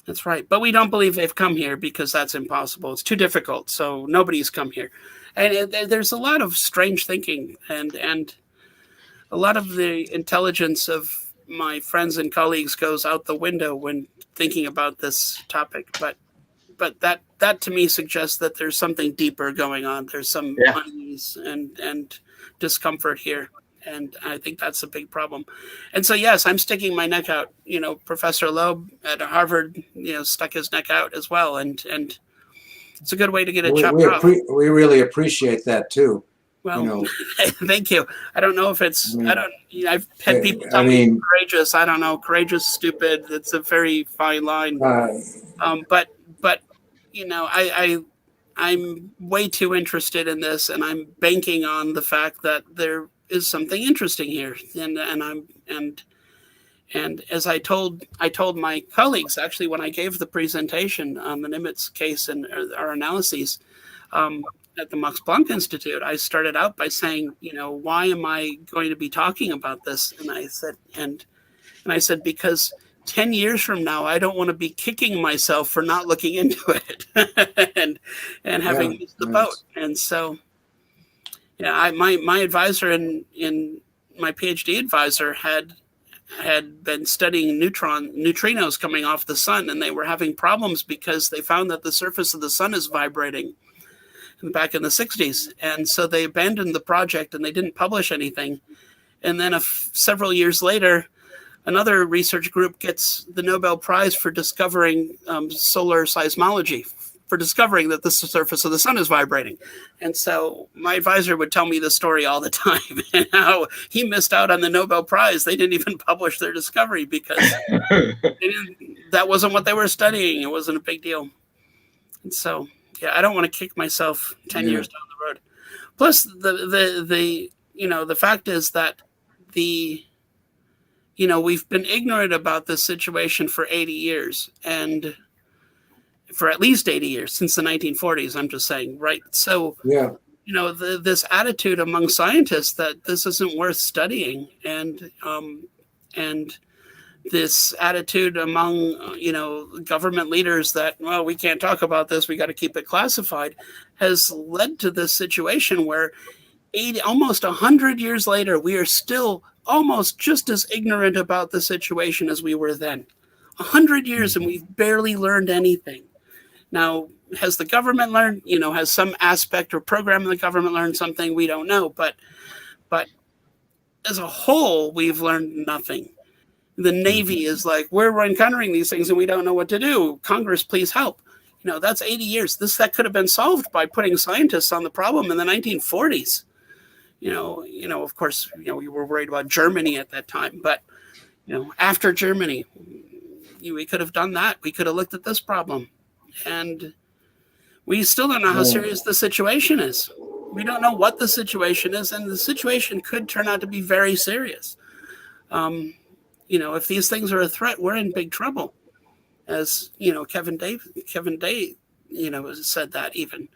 That's right. But we don't believe they've come here because that's impossible. It's too difficult. So nobody's come here. And there's a lot of strange thinking, and a lot of the intelligence of my friends and colleagues goes out the window when thinking about this topic. But that to me suggests that there's something deeper going on. There's some unease and discomfort here. And I think that's a big problem. And so, yes, I'm sticking my neck out. You know, Professor Loeb at Harvard, you know, stuck his neck out as well. And it's a good way to get it chopped off. We really appreciate that too. Well, you know, thank you. I don't know if it's, I've had people tell me courageous. I don't know, courageous, stupid. It's a very fine line. But you know, I'm way too interested in this, and I'm banking on the fact that there is something interesting here. And as I told my colleagues, actually, when I gave the presentation on the Nimitz case and our analyses at the Max Planck Institute, I started out by saying, you know, why am I going to be talking about this? And I said, because 10 years from now, I don't want to be kicking myself for not looking into it and having missed the boat. And so, yeah, my advisor in my PhD advisor had been studying neutrinos coming off the sun, and they were having problems because they found that the surface of the sun is vibrating back in the 60s. And so they abandoned the project and they didn't publish anything. And then several years later, another research group gets the Nobel Prize for discovering solar seismology, for discovering that the surface of the sun is vibrating. And so my advisor would tell me the story all the time, and how he missed out on the Nobel Prize. They didn't even publish their discovery because that wasn't what they were studying. It wasn't a big deal. And so, yeah, I don't want to kick myself 10 years down the road. Plus, the fact is that we've been ignorant about this situation for 80 years, and for at least 80 years, since the 1940s, I'm just saying, right? So, this attitude among scientists that this isn't worth studying, and this attitude among, government leaders that, well, we can't talk about this, we got to keep it classified, has led to this situation where almost 100 years later, we are still almost just as ignorant about the situation as we were then. 100 years and we've barely learned anything. Now, has the government learned, has some aspect or program of the government learned something? We don't know. But as a whole, we've learned nothing. The Navy is like, we're encountering these things and we don't know what to do. Congress, please help. That's 80 years. That could have been solved by putting scientists on the problem in the 1940s. Of course, we were worried about Germany at that time, but, after Germany, we could have done that. We could have looked at this problem, and we still don't know how serious the situation is. We don't know what the situation is, and the situation could turn out to be very serious. If these things are a threat, we're in big trouble. As, Kevin Day, said that even.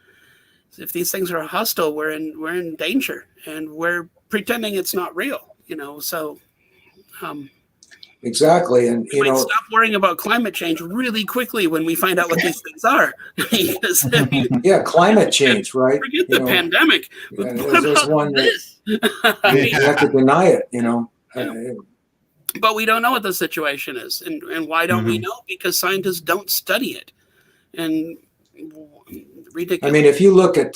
If these things are hostile, we're in danger, and we're pretending it's not real, so exactly. And we might stop worrying about climate change really quickly when we find out what these things are. Climate change, right? Forget the pandemic. There's one that you have to deny it, But we don't know what the situation is, and why don't we know? Because scientists don't study it, and ridiculous. I mean, if you look at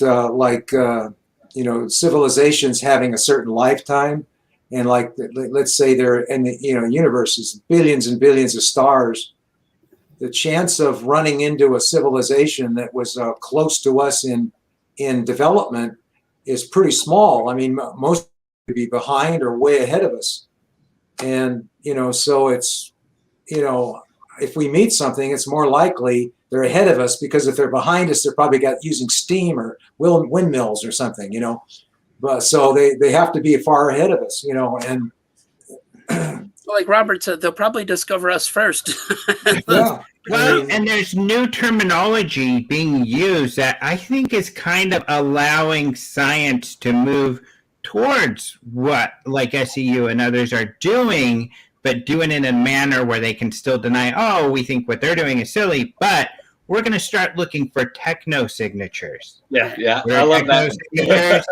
civilizations having a certain lifetime, and let's say they're in the universe is billions and billions of stars, the chance of running into a civilization that was close to us in development is pretty small. I mean, most would be behind or way ahead of us, and so it's if we meet something, it's more likely they're ahead of us, because if they're behind us, they're probably using steam or windmills or something, But so they have to be far ahead of us, and like Robert said, they'll probably discover us first. Well, and there's new terminology being used that I think is kind of allowing science to move towards what like SEU and others are doing, but doing it in a manner where they can still deny, oh, we think what they're doing is silly, but we're going to start looking for techno signatures. Yeah, Where I love techno that. signatures,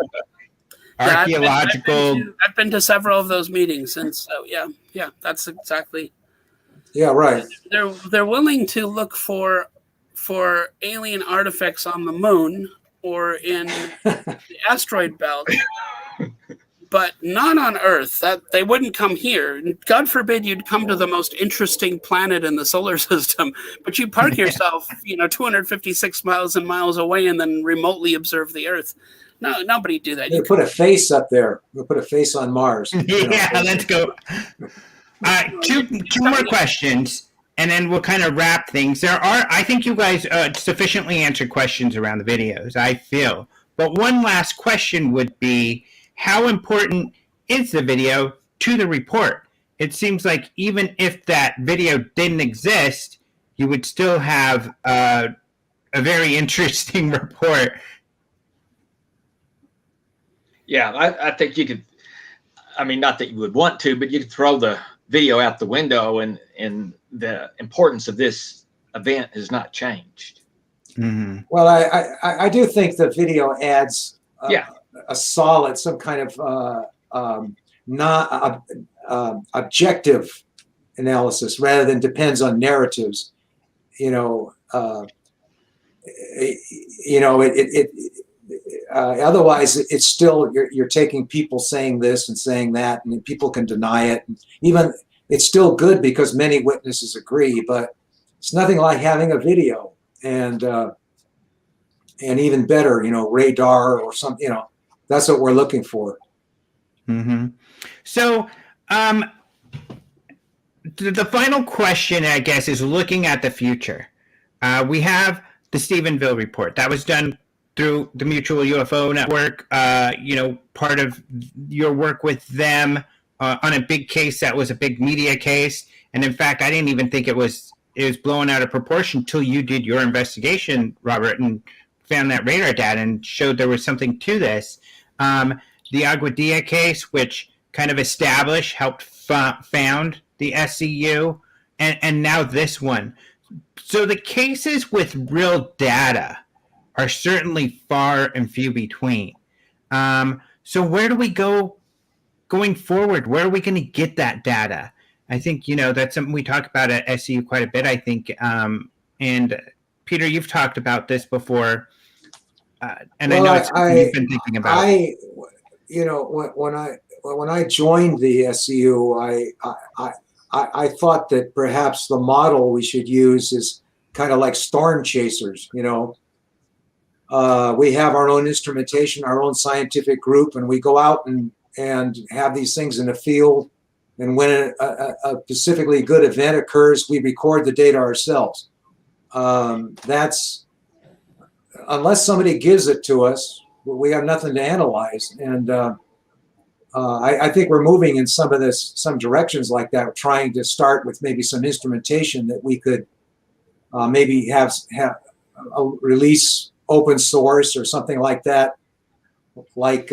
Yeah, archaeological. I've been to several of those meetings, and so yeah, that's exactly. Yeah, right. They're willing to look for alien artifacts on the moon or in the asteroid belt, but not on Earth. That they wouldn't come here. God forbid you'd come to the most interesting planet in the solar system, but you park yourself, 256 miles and miles away, and then remotely observe the Earth. No, nobody do that. They put a face up there. We'll put a face on Mars. Yeah, let's go. Two more questions, and then we'll kind of wrap things. I think you guys sufficiently answered questions around the videos, I feel. But one last question would be, how important is the video to the report? It seems like even if that video didn't exist, you would still have a very interesting report. Yeah, I think you could, I mean, not that you would want to, but you could throw the video out the window, and the importance of this event has not changed. Mm-hmm. Well, I do think the video adds a solid, some kind of not objective analysis rather than depends on narratives. Otherwise, it's still you're taking people saying this and saying that, and people can deny it. And even it's still good because many witnesses agree, but it's nothing like having a video and even better, radar or something. That's what we're looking for. Mm-hmm. So, the final question, I guess, is looking at the future. We have the Stephenville report that was done through the Mutual UFO Network, part of your work with them on a big case that was a big media case. And in fact, I didn't even think it was blown out of proportion until you did your investigation, Robert, and found that radar data and showed there was something to this. The Aguadilla case, which kind of helped found the SCU, and now this one. So the cases with real data are certainly far and few between. So where do we go going forward? Where are we going to get that data? I think, that's something we talk about at SCU quite a bit, I think. And Peter, you've talked about this before. And I know it's something you've been thinking about. When I joined the SCU, I thought that perhaps the model we should use is kind of like storm chasers, we have our own instrumentation, our own scientific group, and we go out and have these things in the field. And when a specifically good event occurs, we record the data ourselves. That's, unless somebody gives it to us, we have nothing to analyze. And I think we're moving in some directions like that, trying to start with maybe some instrumentation that we could maybe have a release open source or something like that, like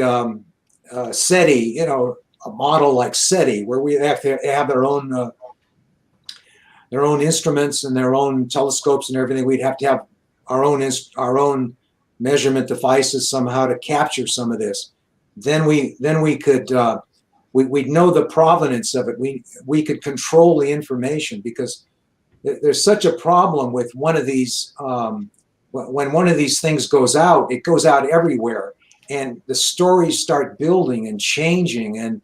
SETI, a model like SETI, where we have to have their own instruments and their own telescopes and everything. We'd have to have our own measurement devices somehow to capture some of this. Then we could we'd know the provenance of it. We could control the information, because there's such a problem with one of these. When one of these things goes out, it goes out everywhere, and the stories start building and changing,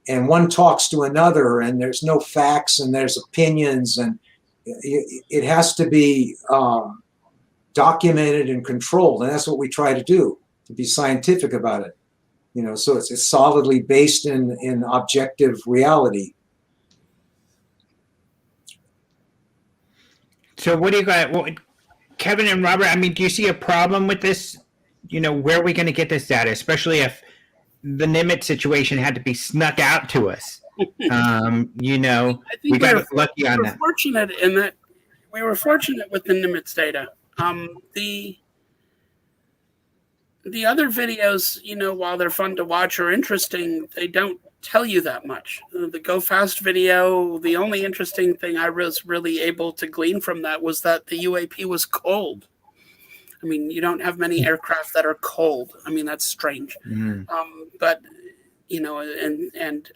and one talks to another, and there's no facts, and there's opinions, and it has to be documented and controlled, and that's what we try to do, to be scientific about it. So it's solidly based in objective reality. So what do you got? Kevin and Robert, do you see a problem with this? Where are we going to get this data, especially if the Nimitz situation had to be snuck out to us? I think we got lucky on that. Fortunate in that we were fortunate with the Nimitz data. The other videos, while they're fun to watch or interesting, they don't tell you that much. The Go Fast video, the only interesting thing I was really able to glean from that was that the UAP was cold. I mean, you don't have many aircraft that are cold. I mean, that's strange. But you know, and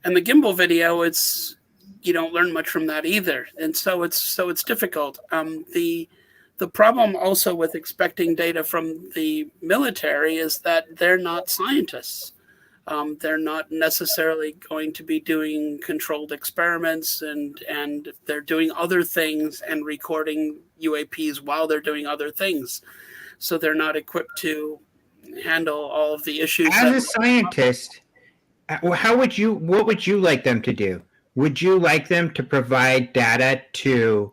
the gimbal video, it's, you don't learn much from that either, and so it's difficult. The problem also with expecting data from the military is that they're not scientists. They're not necessarily going to be doing controlled experiments, and they're doing other things and recording UAPs while they're doing other things. So they're not equipped to handle all of the issues. As a scientist, what would you like them to do? Would you like them to provide data to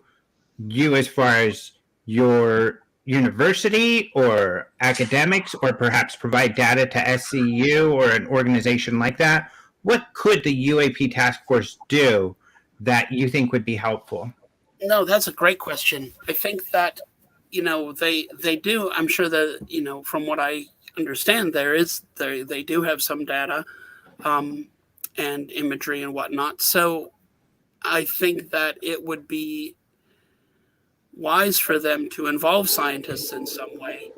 you as far as your university or academics, or perhaps provide data to SCU or an organization like that? What could the UAP task force do that you think would be helpful? No, that's a great question. I think that, you know, they do. I'm sure that, you know, from what I understand, they do have some data and imagery and whatnot. So I think that it would be wise for them to involve scientists in some way,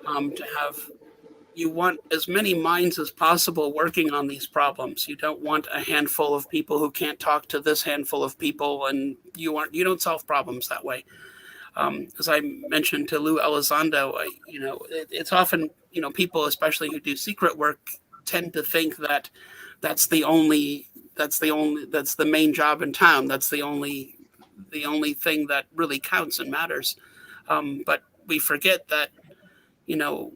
to have, you want as many minds as possible working on these problems. You don't want a handful of people who can't talk to this handful of people, and you don't solve problems that way. As I mentioned to Lou Elizondo, you know, it's often, you know, people, especially who do secret work, tend to think that that's the main job in town. That's the only thing that really counts and matters. But we forget that, you know,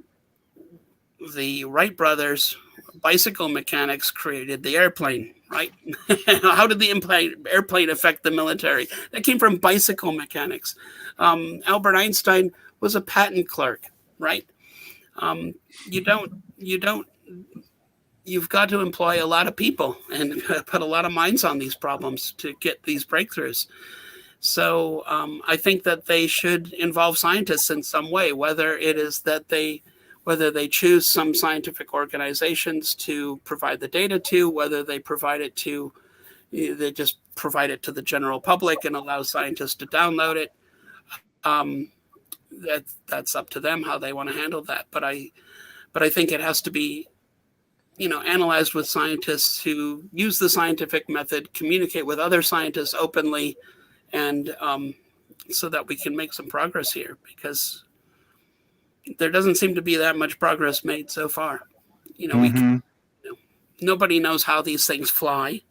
the Wright brothers, bicycle mechanics, created the airplane, right? How did the airplane affect the military? That came from bicycle mechanics. Albert Einstein was a patent clerk, right? You've got to employ a lot of people and put a lot of minds on these problems to get these breakthroughs. So I think that they should involve scientists in some way, whether it is that they choose some scientific organizations to provide the data to, whether they just provide it to the general public and allow scientists to download it. That's up to them how they want to handle that. But I think it has to be, you know, analyzed with scientists who use the scientific method, communicate with other scientists openly, and so that we can make some progress here, because there doesn't seem to be that much progress made so far. You know, nobody knows how these things fly,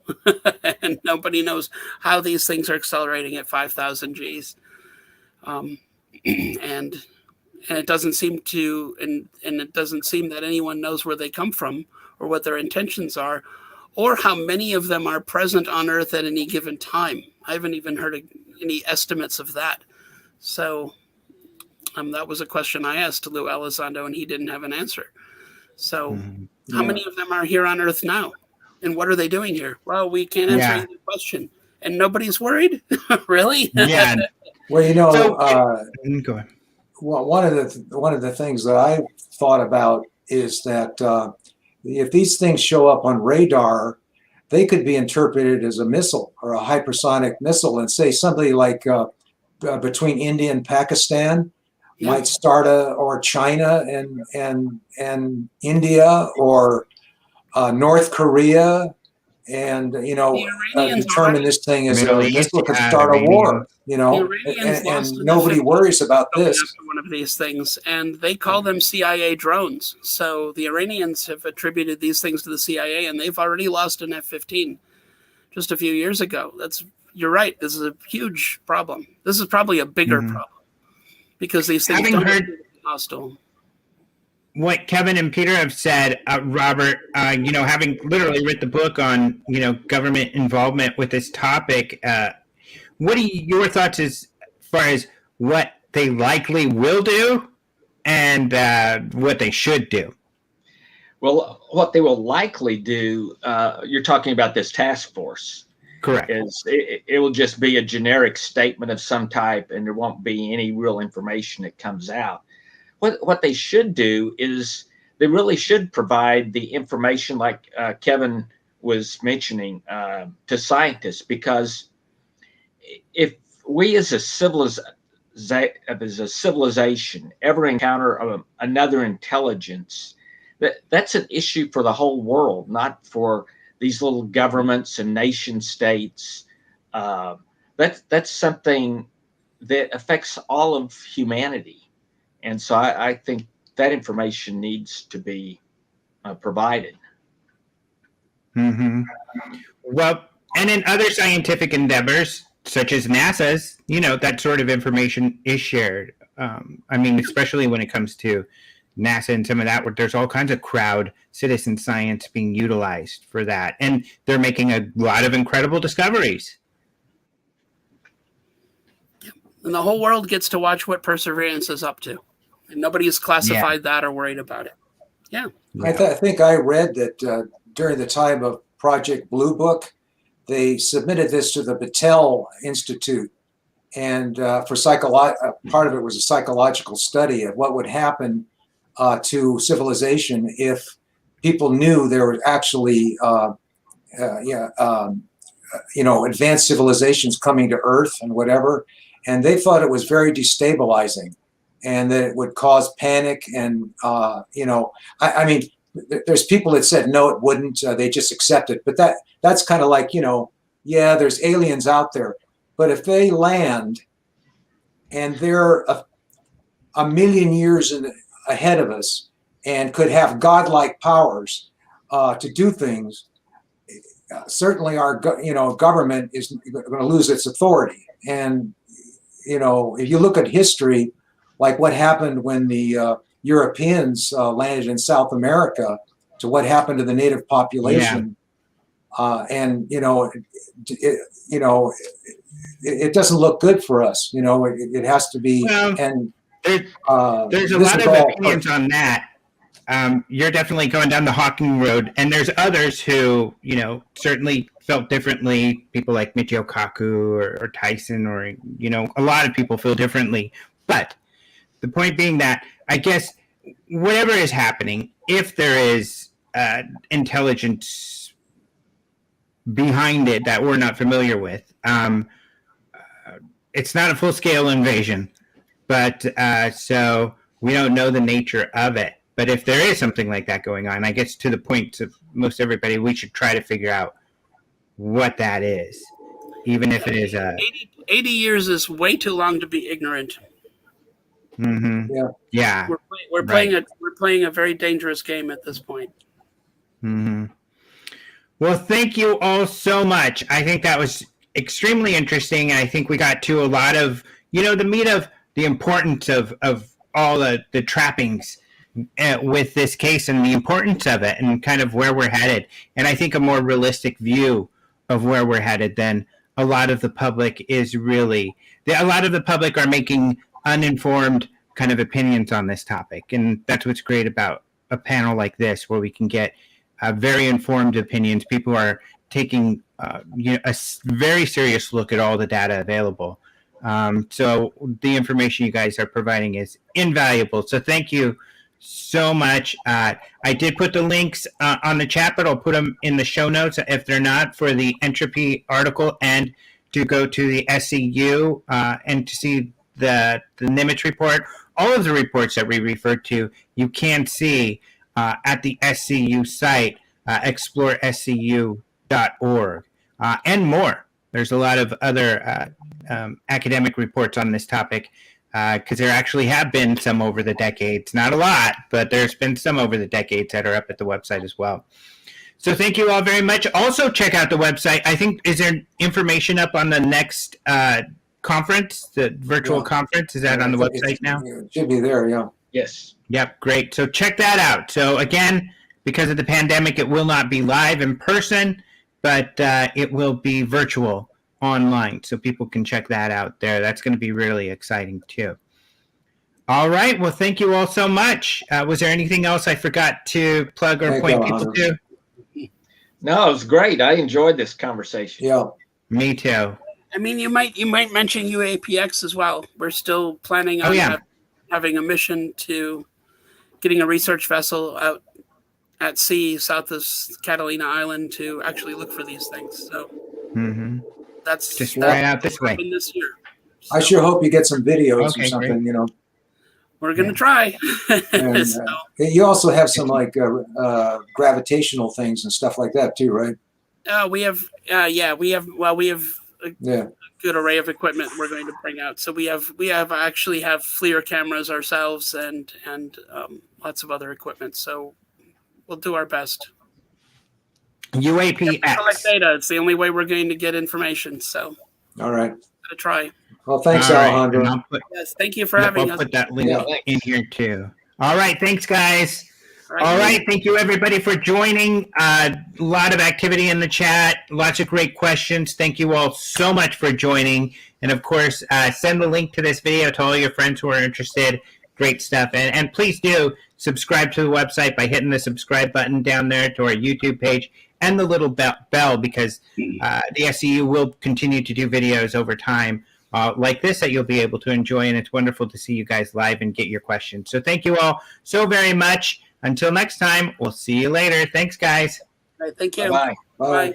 and nobody knows how these things are accelerating at 5,000 Gs. And it doesn't seem to, and it doesn't seem that anyone knows where they come from or what their intentions are, or how many of them are present on Earth at any given time. I haven't even heard of any estimates of that. So that was a question I asked Lou Elizondo, and he didn't have an answer. So how many of them are here on Earth now? And what are they doing here? Well, we can't answer the question. And nobody's worried? Really? Yeah. Well, you know, go ahead. well, one of the things that I thought about is that if these things show up on radar, they could be interpreted as a missile or a hypersonic missile, and say somebody like between India and Pakistan might start or China and India, or North Korea, and you know, determine this thing as a missile could start a war. You know, and nobody worries about this. One of these things, and they call them CIA drones. So the Iranians have attributed these things to the CIA, and they've already lost an F-15 just a few years ago. You're right. This is a huge problem. This is probably a bigger problem, because these things don't have to be hostile. What Kevin and Peter have said, Robert, you know, having literally written the book on, you know, government involvement with this topic, what are your thoughts as far as what they likely will do and what they should do? Well, what they will likely do, you're talking about this task force. Correct. It will just be a generic statement of some type, and there won't be any real information that comes out. What they should do is they really should provide the information like Kevin was mentioning to scientists, because if we as a civilization ever encounter another intelligence, that's an issue for the whole world, not for these little governments and nation states. That's something that affects all of humanity. And so I think that information needs to be provided. Mm-hmm. Well, and in other scientific endeavors, such as NASA's, that sort of information is shared. I mean, especially when it comes to NASA and some of that, where there's all kinds of crowd citizen science being utilized for that. And they're making a lot of incredible discoveries. And the whole world gets to watch what Perseverance is up to. And nobody's classified that or worried about it. Yeah. I think I read that during the time of Project Blue Book, they submitted this to the Battelle Institute. And for part of it was a psychological study of what would happen to civilization if people knew there were actually, advanced civilizations coming to Earth and whatever. And they thought it was very destabilizing, and that it would cause panic. And I mean, there's people that said no, it wouldn't. They just accept it. But that's kind of like, yeah, there's aliens out there. But if they land and they're a million years ahead of us and could have godlike powers to do things, certainly our government is going to lose its authority. And if you look at history, like what happened when the Europeans landed in South America, to what happened to the native population, and it doesn't look good for us. It has to be. Well, and there's a lot of opinions on that. You're definitely going down the Hawking road, and there's others who, certainly felt differently. People like Michio Kaku or Tyson, or, a lot of people feel differently. But the point being that, I guess, whatever is happening, if there is intelligence behind it that we're not familiar with, it's not a full-scale invasion, but so we don't know the nature of it. But if there is something like that going on, I guess to the point of most everybody, we should try to figure out what that is, even if it is 80 years is way too long to be ignorant. Mm-hmm. Yeah. We're playing a very dangerous game at this point. Mm-hmm. Well, thank you all so much. I think that was extremely interesting, and I think we got to a lot of the meat of the importance of all the trappings with this case and the importance of it and kind of where we're headed. And I think a more realistic view of where we're headed than a lot of the public is really. A lot of the public are making uninformed kind of opinions on this topic. And that's what's great about a panel like this, where we can get very informed opinions. People are taking a very serious look at all the data available. So the information you guys are providing is invaluable. So thank you so much. I did put the links on the chat, but I'll put them in the show notes if they're not, for the Entropy article, and to go to the SCU and to see the Nimitz report. All of the reports that we referred to, you can see at the SCU site, explorescu.org, and more. There's a lot of other academic reports on this topic, because there actually have been some over the decades. Not a lot, but there's been some over the decades that are up at the website as well. So thank you all very much. Also check out the website. I think, is there information up on the next conference, the virtual conference? Is that on the website now? It should be there, yeah. Yes. Yep, great. So check that out. So again, because of the pandemic, it will not be live in person, but it will be virtual online, so people can check that out there. That's going to be really exciting too. All right. Well, thank you all so much. Was there anything else I forgot to plug or point people to? No, it was great. I enjoyed this conversation. Yeah. Me too. I mean, you might mention UAPX as well. We're still planning on having a mission to getting a research vessel out at sea south of Catalina Island to actually look for these things. So that's just right out this way this year. So, I sure hope you get some videos Okay, or something. great. You know. we're going to try. And, So, you also have some like gravitational things and stuff like that too, right? we have a Yeah. good array of equipment we're going to bring out. So we actually have FLIR cameras ourselves and lots of other equipment. So we'll do our best. UAPX. Collect data. It's the only way we're going to get information. So All right. gonna try. Well, thanks, All right, Alejandro. and I'll put, Yes, thank you for having I'll us. put that link Yeah. in here too. All right, thanks, guys. All All right, thank you everybody for joining. A lot of activity in the chat, lots of great questions. Thank you all so much for joining. And of course, send the link to this video to all your friends who are interested. Great stuff. And please do subscribe to the website by hitting the subscribe button down there to our YouTube page and the little bell because the SCU will continue to do videos over time like this that you'll be able to enjoy. And it's wonderful to see you guys live and get your questions. So thank you all so very much. Until next time, we'll see you later. Thanks, guys. All right, thank you. Bye. Bye. Bye.